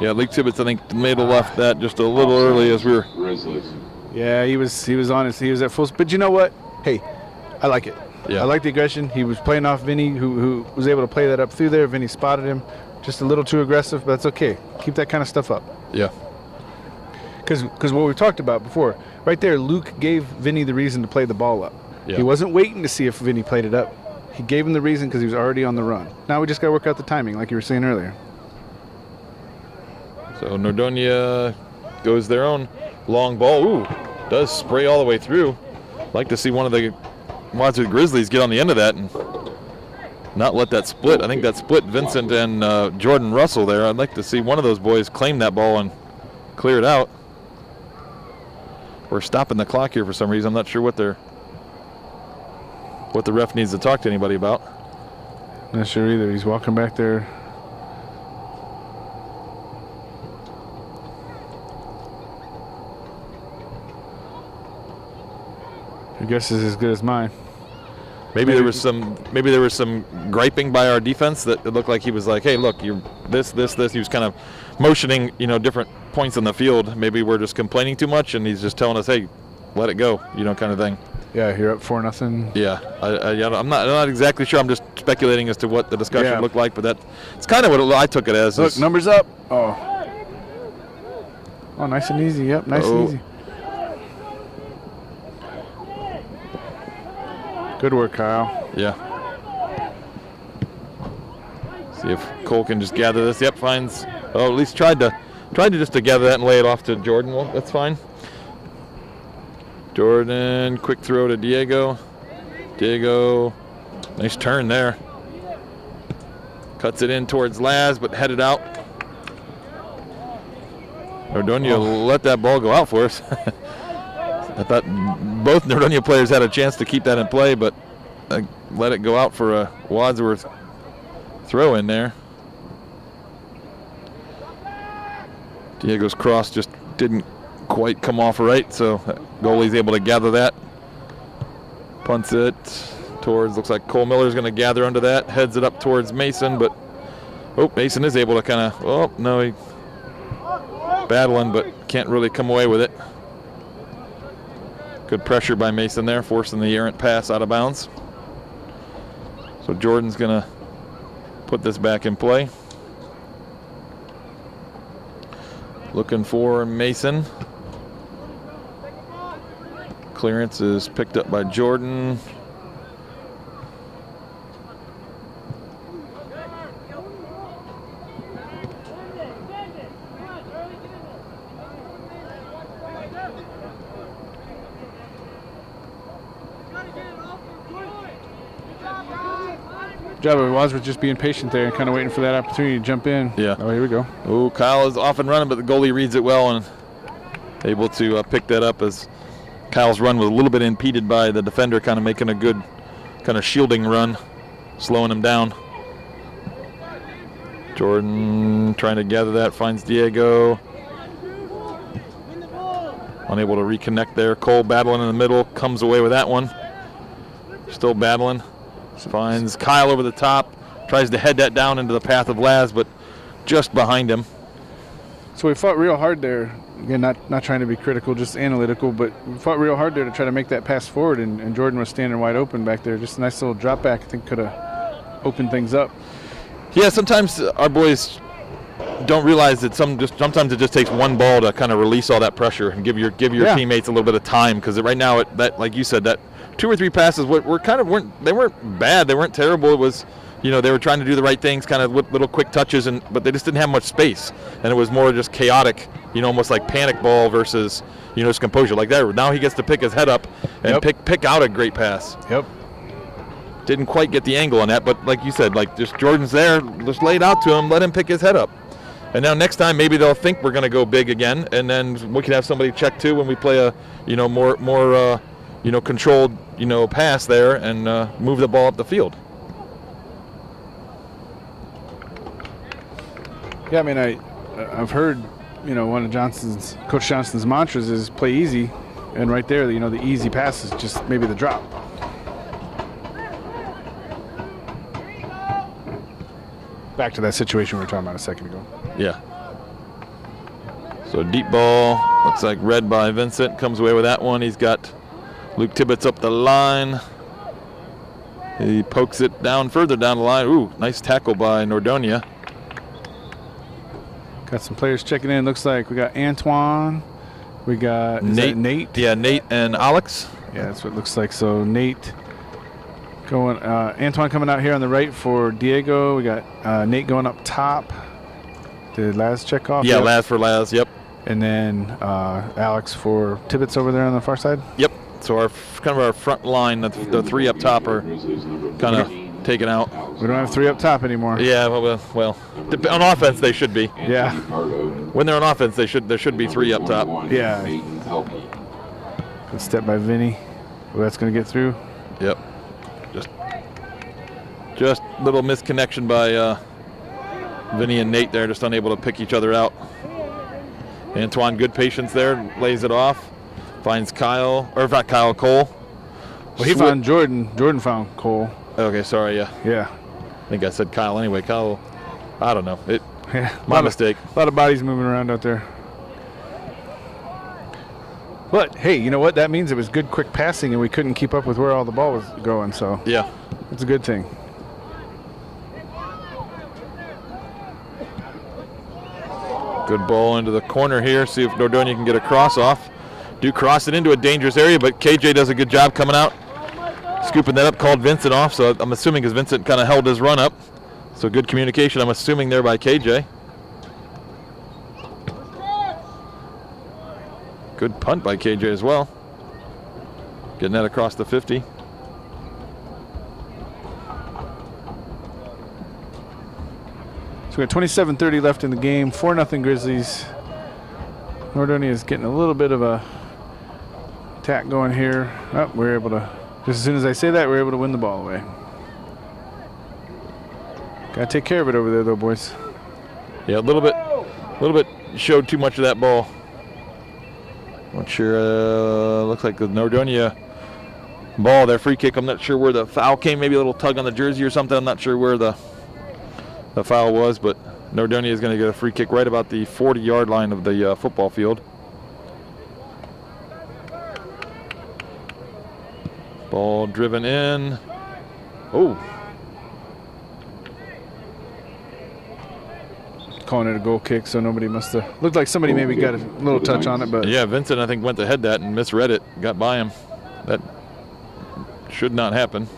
Yeah, Leak Tibbetts, I think, may have left that just a little early as we were. Grizzlies. Yeah, he was honest. He was at full. But you know what? Hey, I like it. Yeah. I like the aggression. He was playing off Vinny, who was able to play that up through there. Vinny spotted him. Just a little too aggressive, but that's okay. Keep that kind of stuff up. Yeah. Because what we talked about before, right there, Luke gave Vinny the reason to play the ball up. Yeah. He wasn't waiting to see if Vinny played it up. He gave him the reason because he was already on the run. Now we just got to work out the timing, like you were saying earlier. So Nordonia goes their own long ball. Ooh, does spray all the way through. Like to see one of the Wadsworth Grizzlies get on the end of that and not let that split. I think that split Vincent and Jordan Russell there. I'd like to see one of those boys claim that ball and clear it out. We're stopping the clock here for some reason. I'm not sure what the ref needs to talk to anybody about. Not sure either. He's walking back there. Your guess is as good as mine. Maybe there was some griping by our defense that it looked like he was like, hey, look, you're this. He was kind of motioning, different points on the field. Maybe we're just complaining too much, and he's just telling us, hey, let it go, kind of thing. Yeah, you're up 4-0. Yeah, I'm not exactly sure. I'm just speculating as to what the discussion looked like, but it's kind of what I took it as. Look, numbers up. Oh, nice and easy. Yep, nice and easy. Good work, Kyle. Yeah. See if Cole can just gather this. Yep, finds. Oh, at least tried to just to gather that and lay it off to Jordan. Well, that's fine. Jordan, quick throw to Diego. Diego, nice turn there. Cuts it in towards Laz, but headed out. Nordonia let that ball go out for us. I thought both Nordonia players had a chance to keep that in play, but let it go out for a Wadsworth throw in there. Diego's cross just didn't quite come off right, so goalie's able to gather that. Punts it towards, looks like Cole Miller's going to gather under that, heads it up towards Mason, but Mason is able to kind of, he battling, but can't really come away with it. Good pressure by Mason there, forcing the errant pass out of bounds. So Jordan's going to put this back in play. Looking for Mason. Clearance is picked up by Jordan. Job of Wadsworth just being patient there and kind of waiting for that opportunity to jump in. Yeah. Oh, here we go. Oh, Kyle is off and running, but the goalie reads it well and able to pick that up as Kyle's run was a little bit impeded by the defender kind of making a good kind of shielding run, slowing him down. Jordan trying to gather that, finds Diego. Unable to reconnect there. Cole battling in the middle, comes away with that one. Still battling. Finds Kyle over the top, tries to head that down into the path of Laz, but just behind him. So we fought real hard there. Again, not trying to be critical, just analytical, but we fought real hard there to try to make that pass forward, and Jordan was standing wide open back there. Just a nice little drop back, I think could have opened things up. Yeah, sometimes our boys don't realize that sometimes it just takes one ball to kind of release all that pressure and give your teammates a little bit of time, because right now that like you said, that 2 or 3 passes weren't bad, they weren't terrible. It was, they were trying to do the right things, kind of with little quick touches, but they just didn't have much space, and it was more just chaotic, almost like panic ball versus just composure like that. Now he gets to pick his head up and pick out a great pass. Yep. Didn't quite get the angle on that, but like you said, like just Jordan's there, just lay it out to him, let him pick his head up. And now next time maybe they'll think we're going to go big again, and then we can have somebody check too when we play a more controlled pass there and move the ball up the field. Yeah, I mean I've heard one of Coach Johnson's mantras is play easy, and right there the easy pass is just maybe the drop. Back to that situation we were talking about a second ago. Yeah. So deep ball, looks like read by Vincent, comes away with that one. He's got Luke Tibbetts up the line. He pokes it down further down the line. Ooh, nice tackle by Nordonia. Got some players checking in. Looks like we got Antoine. We got Nate. Yeah, Nate and Alex. Yeah, that's what it looks like. So Nate going, Antoine coming out here on the right for Diego. We got Nate going up top. Did Laz check off? Yeah, yep. Laz for Laz, yep. And then Alex for Tibbetts over there on the far side? Yep. So our front line, the 3 up top are kind of taken out. We don't have 3 up top anymore. Yeah, well, on offense they should be. Yeah. When they're on offense, there should be 3 up top. Yeah. Good step by Vinny. Well, that's going to get through. Yep. Just little misconnection by Vinny and Nate there, just unable to pick each other out. Antoine, good patience there, lays it off. Finds Cole. Well, he found Jordan. Jordan found Cole. Okay, sorry, yeah. Yeah. I think I said Kyle anyway. Kyle, I don't know. My mistake. A lot of bodies moving around out there. But, hey, you know what? That means it was good, quick passing, and we couldn't keep up with where all the ball was going. So, yeah, it's a good thing. Good ball into the corner here. See if Nordonia can get a cross off. Do cross it into a dangerous area, but KJ does a good job coming out, scooping that up, called Vincent off. So I'm assuming because Vincent kind of held his run up. So good communication, I'm assuming, there by KJ. Good punt by KJ as well. Getting that across the 50. So we got 27:30 left in the game. 4-0 Grizzlies. Nordonia is getting a little bit of a attack going here. Oh, we're able to, just as soon as I say that, we're able to win the ball away. Gotta take care of it over there, though, boys. Yeah, a little bit showed too much of that ball. Not sure. Looks like the Nordonia ball, their free kick. I'm not sure where the foul came. Maybe a little tug on the jersey or something. I'm not sure where the foul was, but Nordonia is going to get a free kick right about the 40-yard line of the football field. Ball driven in. Oh. Calling it a goal kick, so nobody must have looked like somebody maybe got a little touch on it, but yeah, Vincent I think went to head that and misread it, got by him. That should not happen.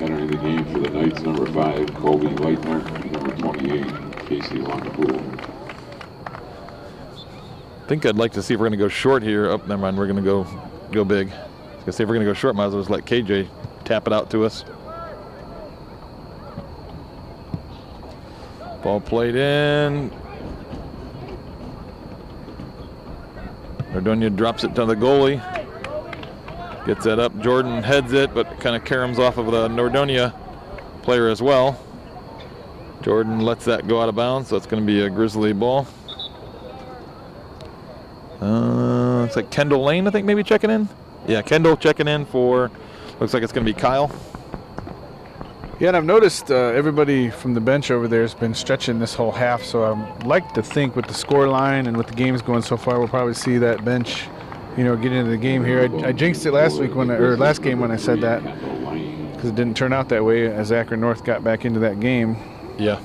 Entering the game for the Knights, number 5, Colby Leitner, number 28, Casey Longapool. I think I'd like to see if we're going to go short here. Oh, never mind, we're going to go big. I was going to say if we're going to go short, might as well just let KJ tap it out to us. Ball played in. Nordonia drops it to the goalie. Gets that up. Jordan heads it, but kind of caroms off of the Nordonia player as well. Jordan lets that go out of bounds, so it's going to be a Grizzly ball. It's like Kendall Lane, I think, maybe checking in. Yeah, Kendall checking in for, looks like it's going to be Kyle. Yeah, and I've noticed everybody from the bench over there has been stretching this whole half, so I'd like to think with the score line and with the games going so far, we'll probably see that bench, get into the game here. I jinxed it last game when I said that, because it didn't turn out that way as Akron North got back into that game. Yeah.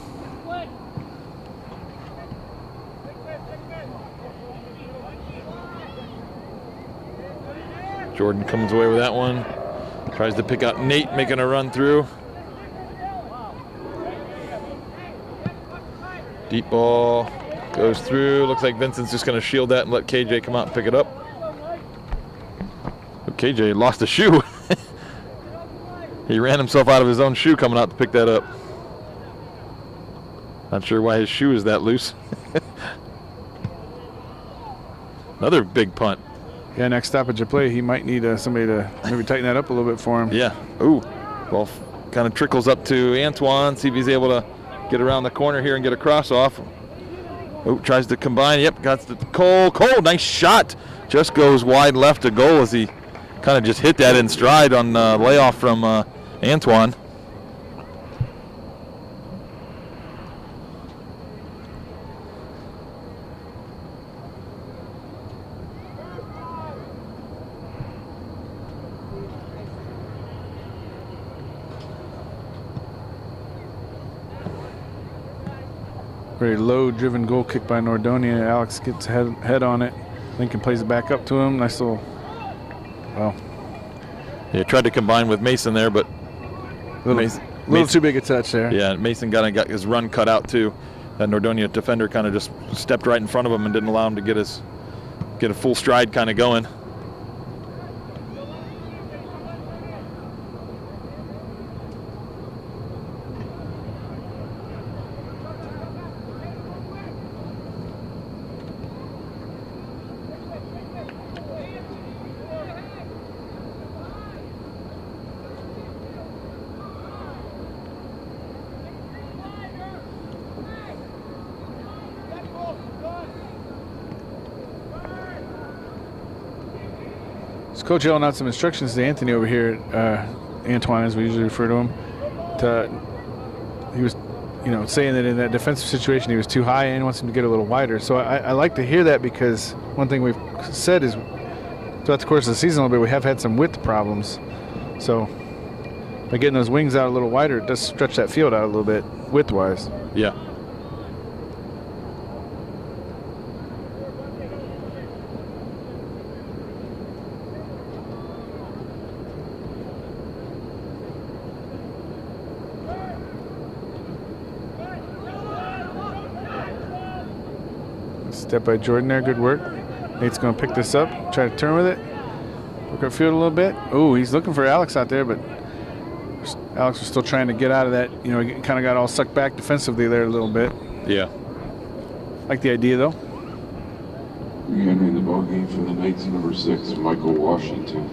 Jordan comes away with that one. Tries to pick out Nate, making a run through. Deep ball goes through. Looks like Vincent's just going to shield that and let KJ come out and pick it up. Oh, KJ lost a shoe. He ran himself out of his own shoe coming out to pick that up. Not sure why his shoe is that loose. Another big punt. Yeah, next stoppage of play, he might need somebody to maybe tighten that up a little bit for him. Yeah. Ooh. Ball kind of trickles up to Antoine. See if he's able to get around the corner here and get a cross off. Oh, tries to combine. Yep, got the Cole. Cole, nice shot. Just goes wide left to goal as he kind of just hit that in stride on layoff from Antoine. Very low driven goal kick by Nordonia. Alex gets head on it. Lincoln plays it back up to him. Nice little, well. Yeah, tried to combine with Mason there, but Little too big a touch there. Yeah, Mason got his run cut out too. That Nordonia defender kind of just stepped right in front of him and didn't allow him to get a full stride kind of going. Coach yelling out some instructions to Anthony over here, Antoine, as we usually refer to him. He was, saying that in that defensive situation he was too high and wants him to get a little wider. So I like to hear that, because one thing we've said is throughout the course of the season a little bit, we have had some width problems. So by getting those wings out a little wider, it does stretch that field out a little bit width-wise. Yeah. Step by Jordan there, good work. Nate's going to pick this up, try to turn with it. Work our field a little bit. Oh, he's looking for Alex out there, but Alex was still trying to get out of that. He kind of got all sucked back defensively there a little bit. Yeah. Like the idea, though. Entering the ball game for the Knights, number 6, Michael Washington.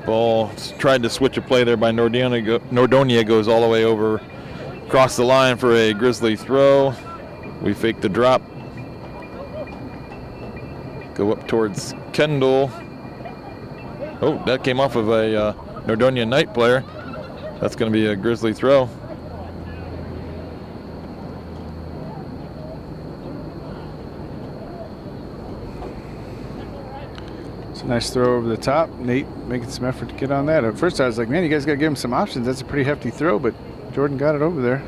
Ball tried to switch a play there by Nordonia. Nordonia goes all the way over, across the line for a Grizzly throw. We fake the drop. Go up towards Kendall. Oh, that came off of a Nordonia Knight player. That's going to be a Grizzly throw. Nice throw over the top. Nate making some effort to get on that. At first I was like, man, you guys got to give him some options. That's a pretty hefty throw, but Jordan got it over there.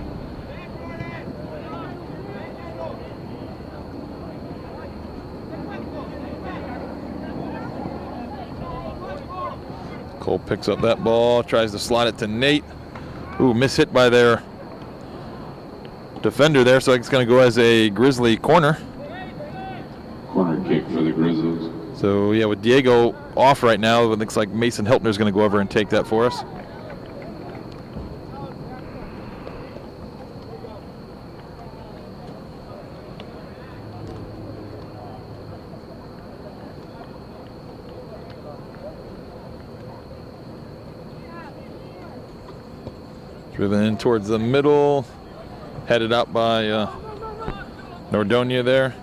Cole picks up that ball, tries to slide it to Nate. Ooh, mishit by their defender there, so it's going to go as a Grizzly corner. Corner kick for the Grizzlies. So, yeah, with Diego off right now, it looks like Mason Hiltner's going to go over and take that for us. Driven in towards the middle, headed out by Nordonia there.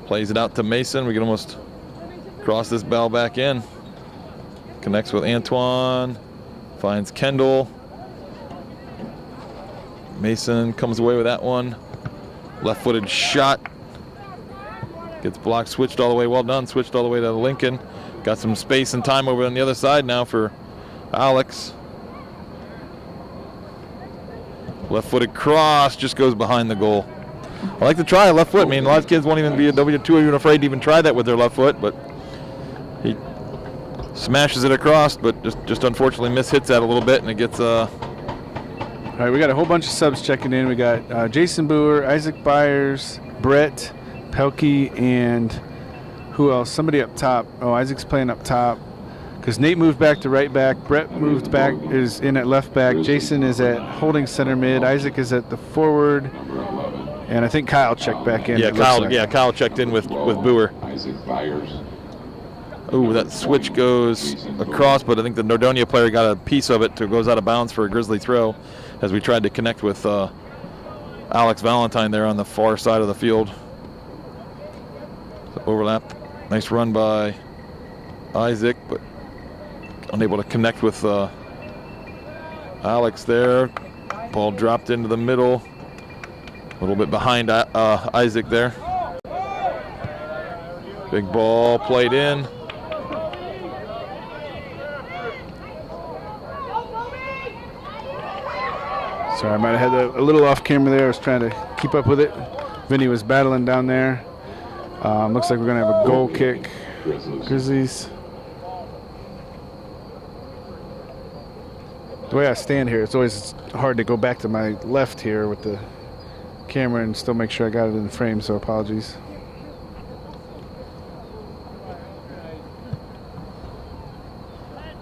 Plays it out to Mason. We can almost cross this ball back in. Connects with Antoine. Finds Kendall. Mason comes away with that one. Left-footed shot. Gets blocked, switched all the way. Well done. Switched all the way to Lincoln. Got some space and time over on the other side now for Alex. Left-footed cross just goes behind the goal. I like to try a left foot. I mean, a lot of kids won't even be a W2 even afraid to even try that with their left foot, but he smashes it across, but just unfortunately mishits that a little bit, and it gets All right, we got a whole bunch of subs checking in. We got Jason Boer, Isaac Byers, Brett, Pelkey, and who else? Somebody up top. Oh, Isaac's playing up top because Nate moved back to right back. Brett moved back, is in at left back. Jason is at holding center mid. Isaac is at the forward. And I think Kyle checked back in. Yeah, Kyle checked in with Boer. Isaac Byers. Ooh, that switch goes across, but I think the Nordonia player got a piece of it. It goes out of bounds for a Grizzly throw as we tried to connect with Alex Valentine there on the far side of the field. So overlap. Nice run by Isaac, but unable to connect with Alex there. Ball dropped into the middle. A little bit behind Isaac there. Big ball played in. Sorry, I might have had a little off camera there. I was trying to keep up with it. Vinny was battling down there. Looks like we're going to have a goal kick. Grizzlies. The way I stand here, it's always hard to go back to my left here with the camera and still make sure I got it in the frame, so apologies.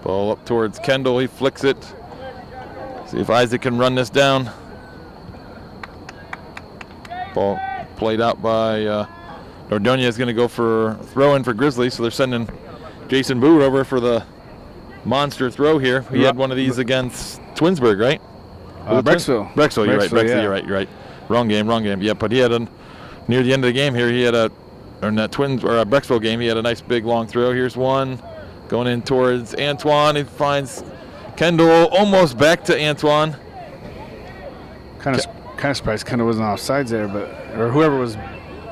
Ball up towards Kendall. He flicks it. See if Isaac can run this down. Ball played out by Nordonia is going to go for throw in for Grizzlies, so they're sending Jason Boer over for the monster throw here. He had one of these against Twinsburg, right? Brecksville. Brecksville, you're right. Brecksville, yeah. You're right. Wrong game. Yeah, but he had near the end of the game here, he had in that Brecksville game, he had a nice big long throw. Here's one going in towards Antoine. He finds Kendall almost back to Antoine. Kind of surprised Kendall wasn't offsides there, or whoever was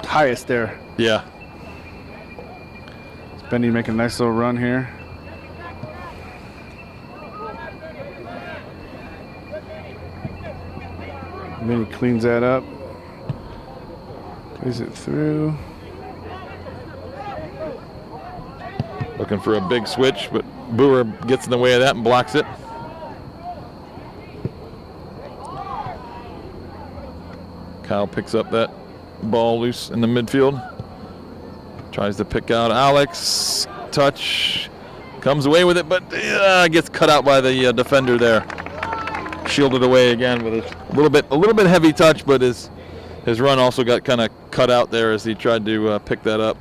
highest there. Yeah. Benny making a nice little run here. Benny cleans that up. Plays it through. Looking for a big switch, but Boer gets in the way of that and blocks it. Kyle picks up that ball loose in the midfield. Tries to pick out Alex. Touch. Comes away with it, but gets cut out by the defender there. Shielded away again with a little bit heavy touch, but his run also got kind of cut out there as he tried to pick that up.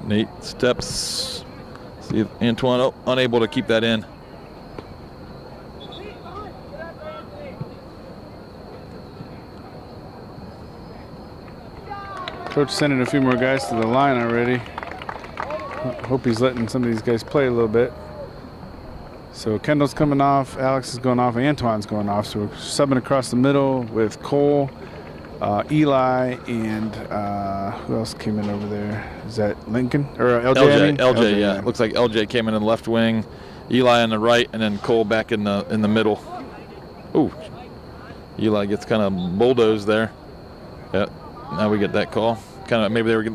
Nate steps. See if Antoine unable to keep that in. Coach sending a few more guys to the line already. Hope he's letting some of these guys play a little bit. So Kendall's coming off, Alex is going off, Antoine's going off. So we're subbing across the middle with Cole, Eli, and who else came in over there? Is that Lincoln? Or LJ? LJ, yeah. Looks like LJ came in the left wing, Eli on the right, and then Cole back in the middle. Ooh, Eli gets kind of bulldozed there. Yeah. Now we get that call. Kind of maybe they were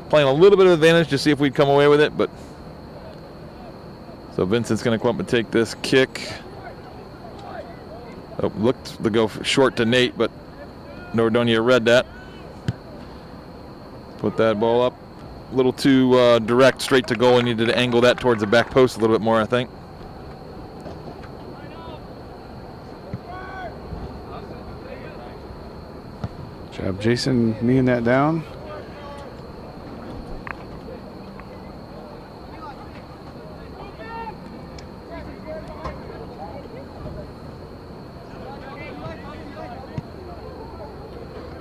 playing a little bit of advantage to see if we'd come away with it, but so Vincent's going to come up and take this kick. Oh, looked to go short to Nate, but Nordonia read that. Put that ball up a little too direct, straight to goal. He needed to angle that towards the back post a little bit more, I think. Job Jason kneeing that down.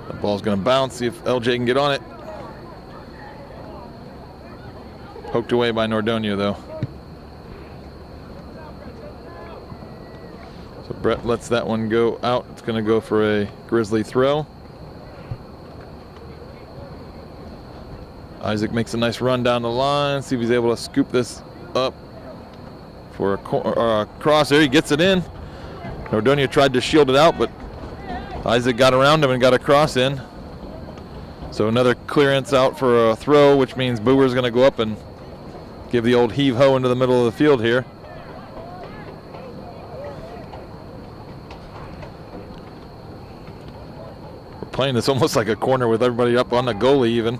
The ball's going to bounce, see if LJ can get on it. Poked away by Nordonia, though. So Brett lets that one go out. It's going to go for a Grizzly throw. Isaac makes a nice run down the line. See if he's able to scoop this up for a cross. There, he gets it in. Nordonia tried to shield it out, but Isaac got around him and got a cross in. So another clearance out for a throw, which means Booer's going to go up and give the old heave-ho into the middle of the field here. We're playing this almost like a corner with everybody up on the goalie even.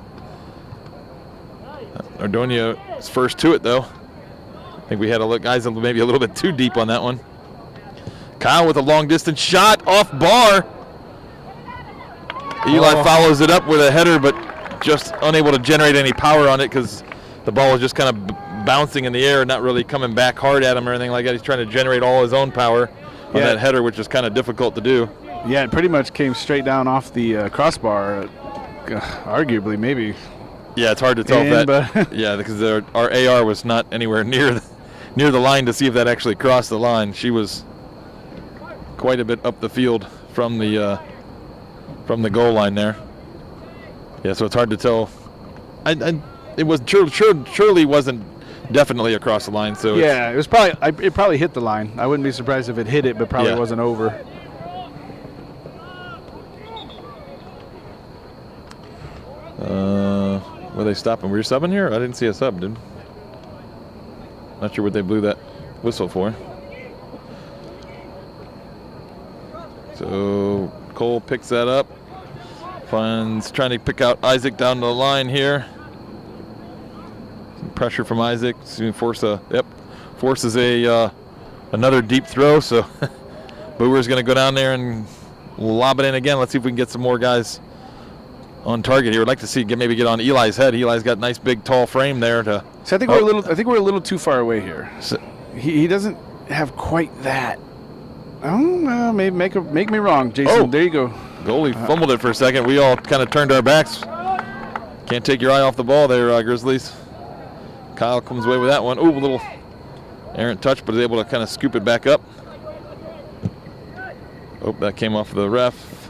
Nordonia is first to it, though. I think we had a look, guys, maybe a little bit too deep on that one. Kyle with a long-distance shot off bar. Eli follows it up with a header, but just unable to generate any power on it because the ball was just kind of bouncing in the air, not really coming back hard at him or anything like that. He's trying to generate all his own power on that header, which is kind of difficult to do. Yeah, it pretty much came straight down off the crossbar, arguably, maybe. Yeah, it's hard to tell yeah, because our AR was not anywhere near the line to see if that actually crossed the line. She was quite a bit up the field from the goal line there. Yeah, so it's hard to tell. It was surely wasn't definitely across the line. So yeah, it was probably it probably hit the line. I wouldn't be surprised if it hit it, but probably wasn't over. Were they stopping? Were you subbing here? I didn't see a sub, dude. Not sure what they blew that whistle for. So Cole picks that up. Finds trying to pick out Isaac down the line here. Some pressure from Isaac. Forces another deep throw. So Booer's going to go down there and lob it in again. Let's see if we can get some more guys on target here. I'd like to see maybe get on Eli's head. Eli's got a nice big tall frame there to. So I think we're a little too far away here. So, he doesn't have quite that. Oh, maybe make me wrong, Jason. Oh, there you go. Goalie fumbled it for a second. We all kind of turned our backs. Can't take your eye off the ball there, Grizzlies. Kyle comes away with that one. Ooh, a little errant touch, but is able to kind of scoop it back up. Oh, that came off the ref.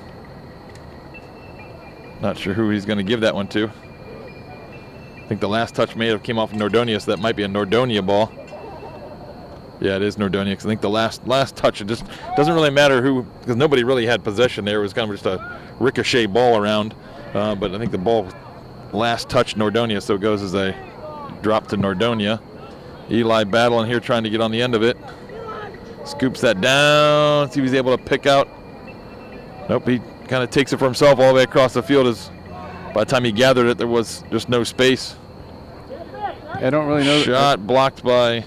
Not sure who he's going to give that one to. I think the last touch may have came off of Nordonia, so that might be a Nordonia ball. Yeah, it is Nordonia, because I think the last touch, it just doesn't really matter who, because nobody really had possession there. It was kind of just a ricochet ball around. But I think the ball last touched Nordonia, so it goes as a drop to Nordonia. Eli battling here, trying to get on the end of it. Scoops that down, see if he's able to pick out. Nope, he kind of takes it for himself all the way across the field. As by the time he gathered it, there was just no space. I don't really know. Shot blocked by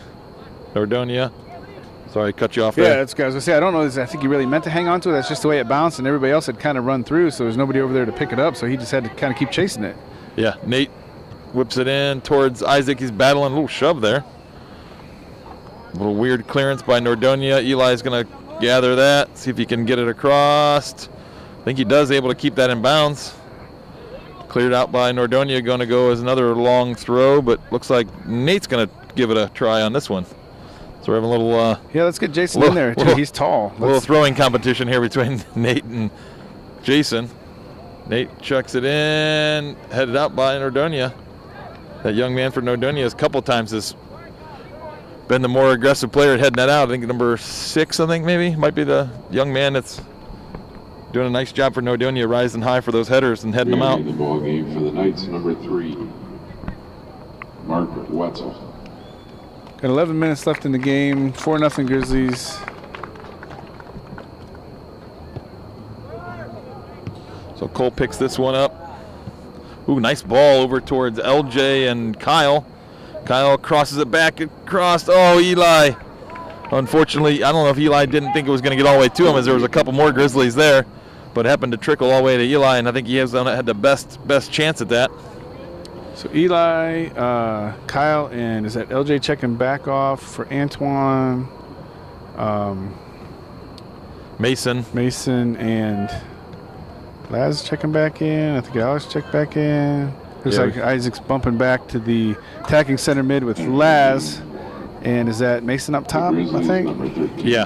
Nordonia. Sorry, cut you off there. Yeah, that's what I was going to say. I don't know. I think he really meant to hang on to it. That's just the way it bounced, and everybody else had kind of run through, so there's nobody over there to pick it up, so he just had to kind of keep chasing it. Yeah, Nate whips it in towards Isaac. He's battling a little shove there. A little weird clearance by Nordonia. Eli's going to gather that, see if he can get it across. I think he does, able to keep that in bounds. Cleared out by Nordonia, going to go as another long throw, but looks like Nate's going to give it a try on this one. So we're having a little... yeah, let's get Jason in there, too. He's tall. A little throwing competition here between Nate and Jason. Nate chucks it in, headed out by Nordonia. That young man for Nordonia a couple times has been the more aggressive player at heading that out. I think number 6, maybe, might be the young man that's doing a nice job for Nordonia, rising high for those headers and heading them out. The ball game for the Knights, number 3, Mark Wetzel. Got 11 minutes left in the game. 4-0 Grizzlies. So Cole picks this one up. Ooh, nice ball over towards LJ and Kyle. Kyle crosses it back across. Oh, Eli. Unfortunately, I don't know if Eli didn't think it was going to get all the way to him, as there was a couple more Grizzlies there, but happened to trickle all the way to Eli, and I think he had the best chance at that. So Eli, Kyle, and is that LJ checking back off for Antoine? Mason and Laz checking back in. I think Alex checked back in. Looks like Isaac's bumping back to the attacking center mid with Laz. And is that Mason up top, I think? Yeah.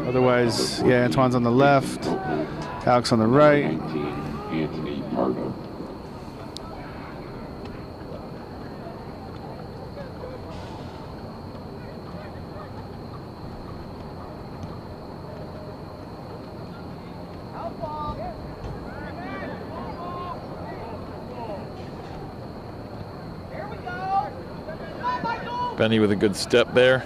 Otherwise, yeah, Antoine's on the left. Alex on the right. Anthony Pardo. Benny with a good step there.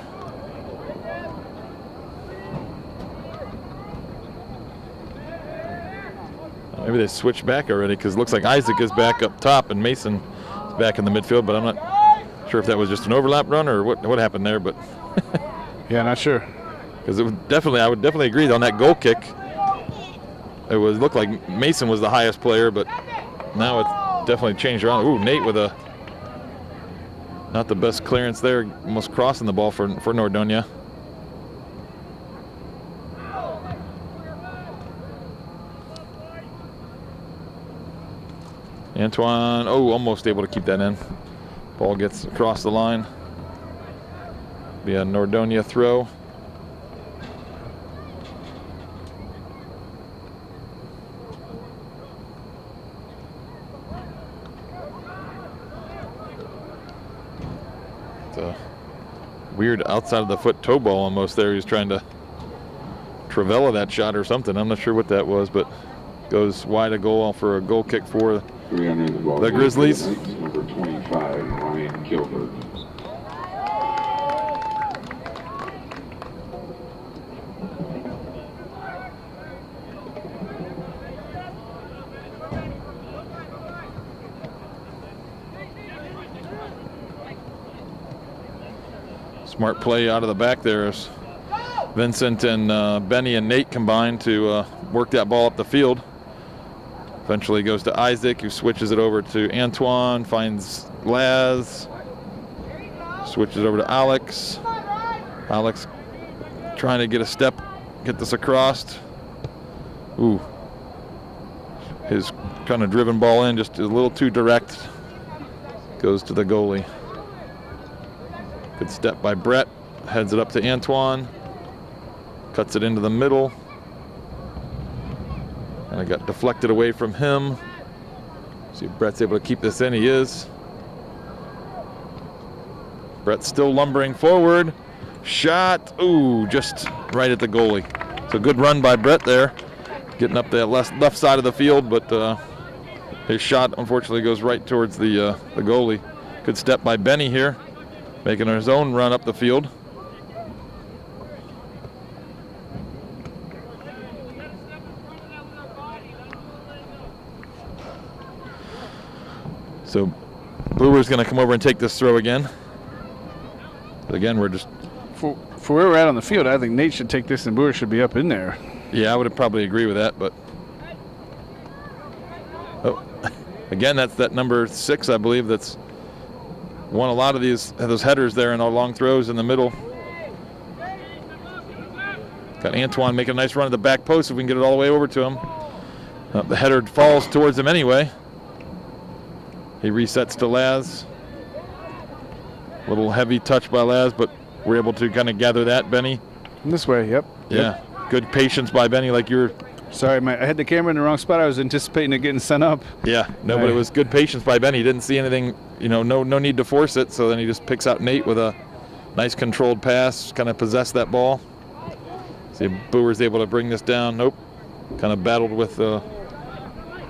Maybe they switched back already because it looks like Isaac is back up top and Mason is back in the midfield, but I'm not sure if that was just an overlap run or what happened there. But yeah, not sure. Because I would definitely agree on that goal kick. It looked like Mason was the highest player, but now it's definitely changed around. Ooh, Nate with a not the best clearance there, almost crossing the ball for Nordonia. Antoine, almost able to keep that in. Ball gets across the line. Be a Nordonia throw. It's a weird outside of the foot toe ball almost there. He's trying to Travella that shot or something. I'm not sure what that was, but goes wide of goal for a goal kick for the Grizzlies. Number 25, Ryan Gilbert. Smart play out of the back there as Vincent and Benny and Nate combined to work that ball up the field. Eventually goes to Isaac, who switches it over to Antoine, finds Laz, switches over to Alex. Alex trying to get a step, get this across. Ooh. His kind of driven ball in, just a little too direct. Goes to the goalie. Good step by Brett. Heads it up to Antoine. Cuts it into the middle. And it got deflected away from him. See if Brett's able to keep this in. He is. Brett's still lumbering forward. Shot. Ooh, just right at the goalie. So good run by Brett there. Getting up the left side of the field, but his shot unfortunately goes right towards the goalie. Good step by Benny here, making his own run up the field. So Brewer's going to come over and take this throw again. Again, we're just... For where we're at on the field, I think Nate should take this and Brewer should be up in there. Yeah, I would probably agree with that, but... Oh, again, that's that number 6, I believe, that's won a lot of those headers there and all long throws in the middle. Got Antoine making a nice run at the back post if we can get it all the way over to him. The header falls towards him anyway. He resets to Laz. A little heavy touch by Laz, but we're able to kind of gather that, Benny. This way, yep. Yeah, good patience by Benny, like you're... Sorry, I had the camera in the wrong spot. I was anticipating it getting sent up. Yeah, no, but it was good patience by Benny. He didn't see anything, no need to force it, so then he just picks out Nate with a nice controlled pass, kind of possessed that ball. See if Brewer's able to bring this down. Nope. Kind of battled with the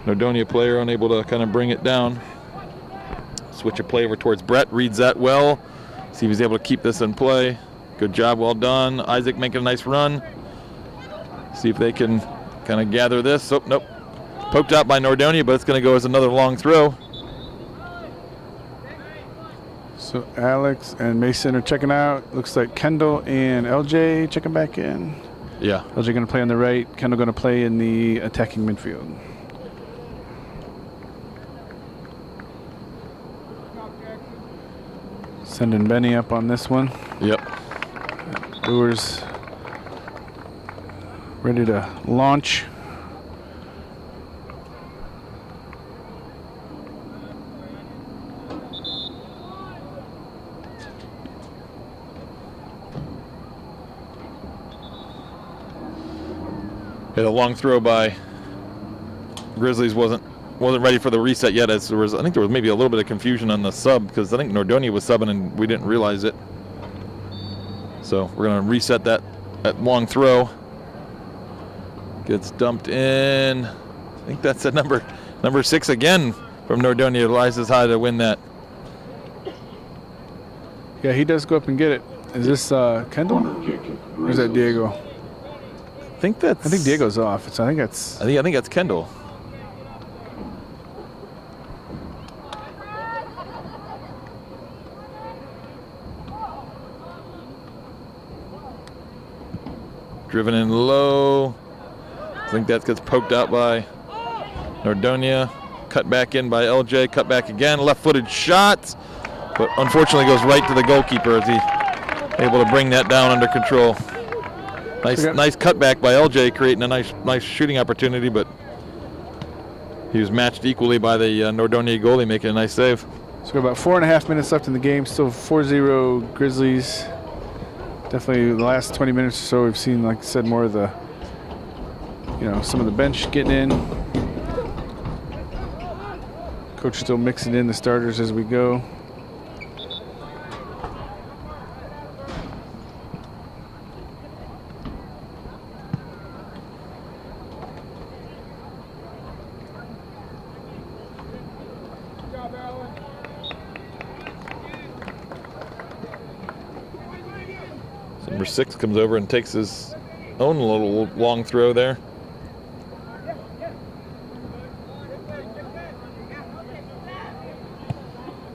Nordonia player, unable to kind of bring it down. Switch of play over towards Brett, reads that well. See if he's able to keep this in play. Good job, well done. Isaac making a nice run. See if they can kind of gather this. Oh, nope. Poked out by Nordonia, but it's going to go as another long throw. So Alex and Mason are checking out. Looks like Kendall and LJ checking back in. Yeah. LJ going to play on the right. Kendall going to play in the attacking midfield. Sending Benny up on this one. Yep. Brewer's ready to launch. Yeah, the long throw by Grizzlies wasn't ready for the reset yet. As there was, I think there was maybe a little bit of confusion on the sub because I think Nordonia was subbing and we didn't realize it. So we're going to reset that long throw. Gets dumped in. I think that's at number 6 again from Nordonia. Rises high to win that. Yeah, he does go up and get it. Is this Kendall? Or is that Diego? I think Diego's off. So I think that's Kendall. Driven in low. I think that gets poked out by Nordonia. Cut back in by LJ. Cut back again. Left-footed shot. But unfortunately goes right to the goalkeeper as he able to bring that down under control. Nice cutback by LJ, creating a nice shooting opportunity, but he was matched equally by the Nordonia goalie, making a nice save. So about 4.5 minutes left in the game. Still 4-0 Grizzlies. Definitely the last 20 minutes or so, we've seen, like I said, more of the, some of the bench getting in. Coach still mixing in the starters as we go. Number 6 comes over and takes his own little long throw there.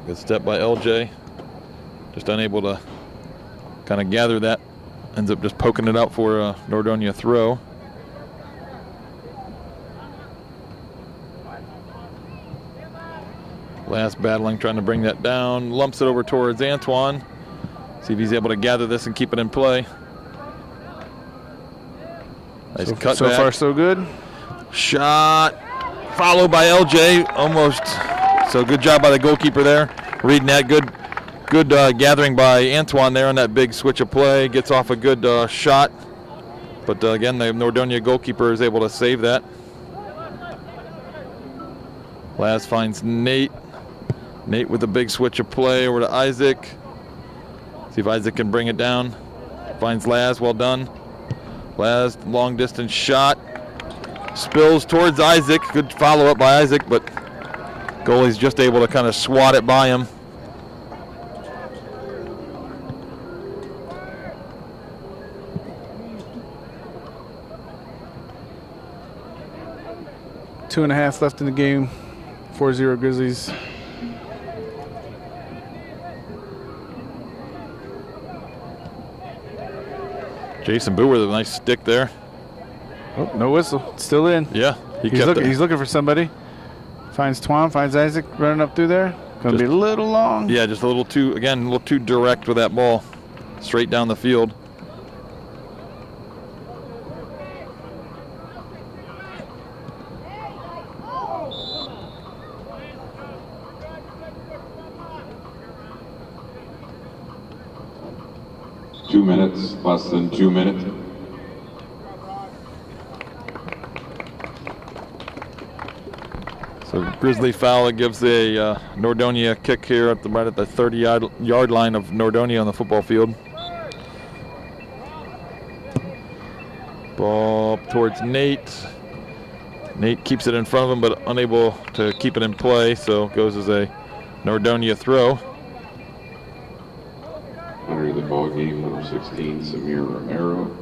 Good step by LJ. Just unable to kind of gather that. Ends up just poking it out for a Nordonia throw. Last battling, trying to bring that down. Lumps it over towards Antoine. See if he's able to gather this and keep it in play. Nice cut so back. far, so good. Shot followed by LJ, almost. So good job by the goalkeeper there. Reading that, good gathering by Antoine there on that big switch of play. Gets off a good shot. But again, the Nordonia goalkeeper is able to save that. Laz finds Nate. Nate with a big switch of play over to Isaac. See if Isaac can bring it down. Finds Laz, well done. Laz, long distance shot. Spills towards Isaac. Good follow up by Isaac, but goalie's just able to kind of swat it by him. Two and a half left in the game. 4-0 Grizzlies. Jason Boo with a nice stick there. Oh, no whistle. It's still in. Yeah, he's looking for somebody. Finds Twan, finds Isaac running up through there. Going to be a little long. Yeah, just a little too direct with that ball. Straight down the field. Less than 2 minutes. So Grizzly foul. It gives a Nordonia kick here right at the 30-yard line of Nordonia on the football field. Ball towards Nate. Nate keeps it in front of him, but unable to keep it in play, so goes as a Nordonia throw. Under the ball game, number 16, Samir Romero.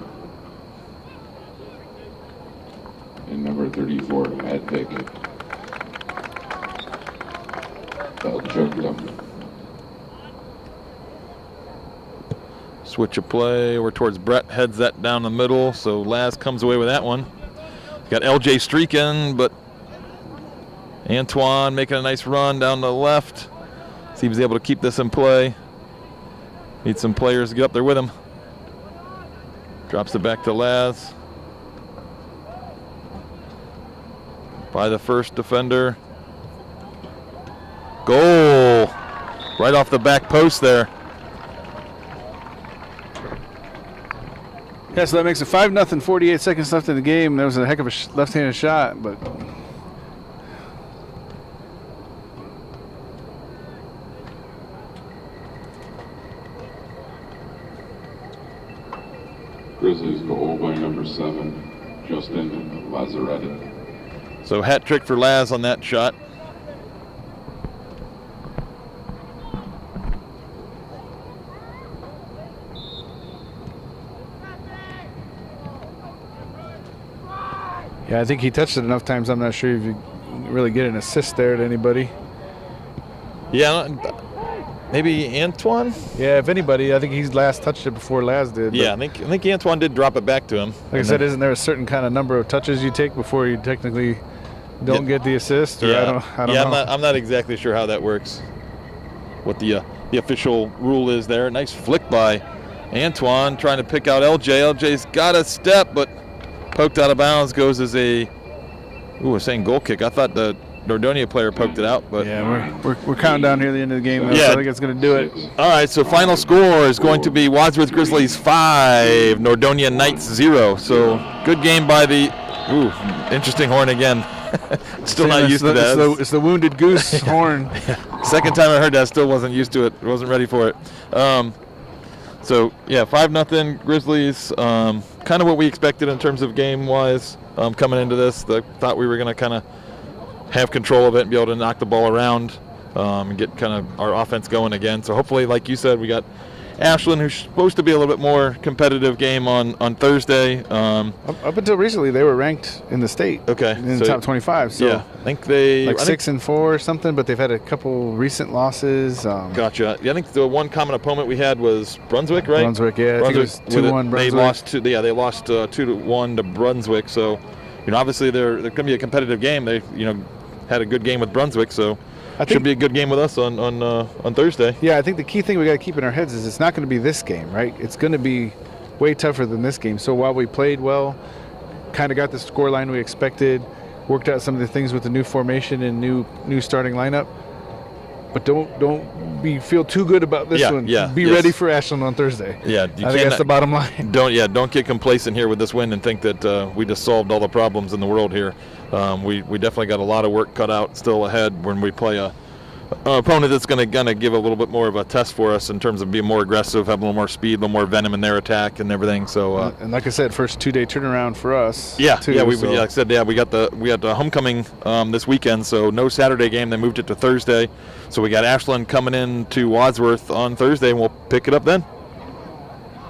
And number 34, Matt Pick. Bell choked him. Switch of play over towards Brett, heads that down the middle, so Laz comes away with that one. Got LJ streaking, but Antoine making a nice run down the left. See if he's able to keep this in play. Need some players to get up there with him. Drops it back to Laz. By the first defender. Goal! Right off the back post there. Yeah, so that makes it 5-0, 48 seconds left in the game. That was a heck of a left-handed shot, but Grizzlies goal by number 7, Justin Lazzaretti. So hat trick for Laz on that shot. yeah, I think he touched it enough times. I'm not sure if you really get an assist there to anybody. Yeah, maybe Antoine? Yeah, if anybody, I think he's last touched it before Laz did. Yeah, I think Antoine did drop it back to him. Like I said, isn't there a certain kind of number of touches you take before you technically don't get the assist? Or Yeah, I don't know. I'm not exactly sure how that works. What the official rule is there. Nice flick by Antoine trying to pick out LJ. LJ's got a step, but poked out of bounds, goes as a saying goal kick. I thought the Nordonia player poked it out, but yeah, we're counting down here at the end of the game. Yeah. So I think it's going to do it. all right. So final score is going to be Wadsworth Grizzlies 5, Nordonia Knights 0. So good game by the. Interesting horn again. Still not used to that. It's the wounded goose horn. Second time I heard that, still wasn't used to it. Wasn't ready for it. So yeah, 5-0 Grizzlies. Kind of what we expected in terms of game-wise coming into this. Thought we were going to kind of have control of it and be able to knock the ball around and get kind of our offense going again. So hopefully, like you said, we got Ashland, who's supposed to be a little bit more competitive game on Thursday. Up until recently, they were ranked in the state. Okay, in the top 25. So yeah, I think they 6-4 or something, but they've had a couple recent losses. Gotcha. Yeah, I think the one common opponent we had was Brunswick, right? Brunswick, yeah. I think it was 2-1 Brunswick. They lost 2-1 to Brunswick. So, obviously they're going to be a competitive game. They, had a good game with Brunswick, so it should be a good game with us on Thursday. Yeah, I think the key thing we got to keep in our heads is it's not going to be this game, right? It's going to be way tougher than this game. So while we played well, kind of got the scoreline we expected, worked out some of the things with the new formation and new starting lineup, but don't feel too good about this one. Be ready for Ashland on Thursday. Yeah, I think that's the bottom line. Don't get complacent here with this win and think that we just solved all the problems in the world here. We definitely got a lot of work cut out still ahead when we play an opponent that's going to give a little bit more of a test for us in terms of being more aggressive, have a little more speed, a little more venom in their attack and everything. So and like I said, first 2-day turnaround for us. Yeah, like I said, we got the homecoming this weekend, so no Saturday game. They moved it to Thursday, so we got Ashland coming in to Wadsworth on Thursday, and we'll pick it up then.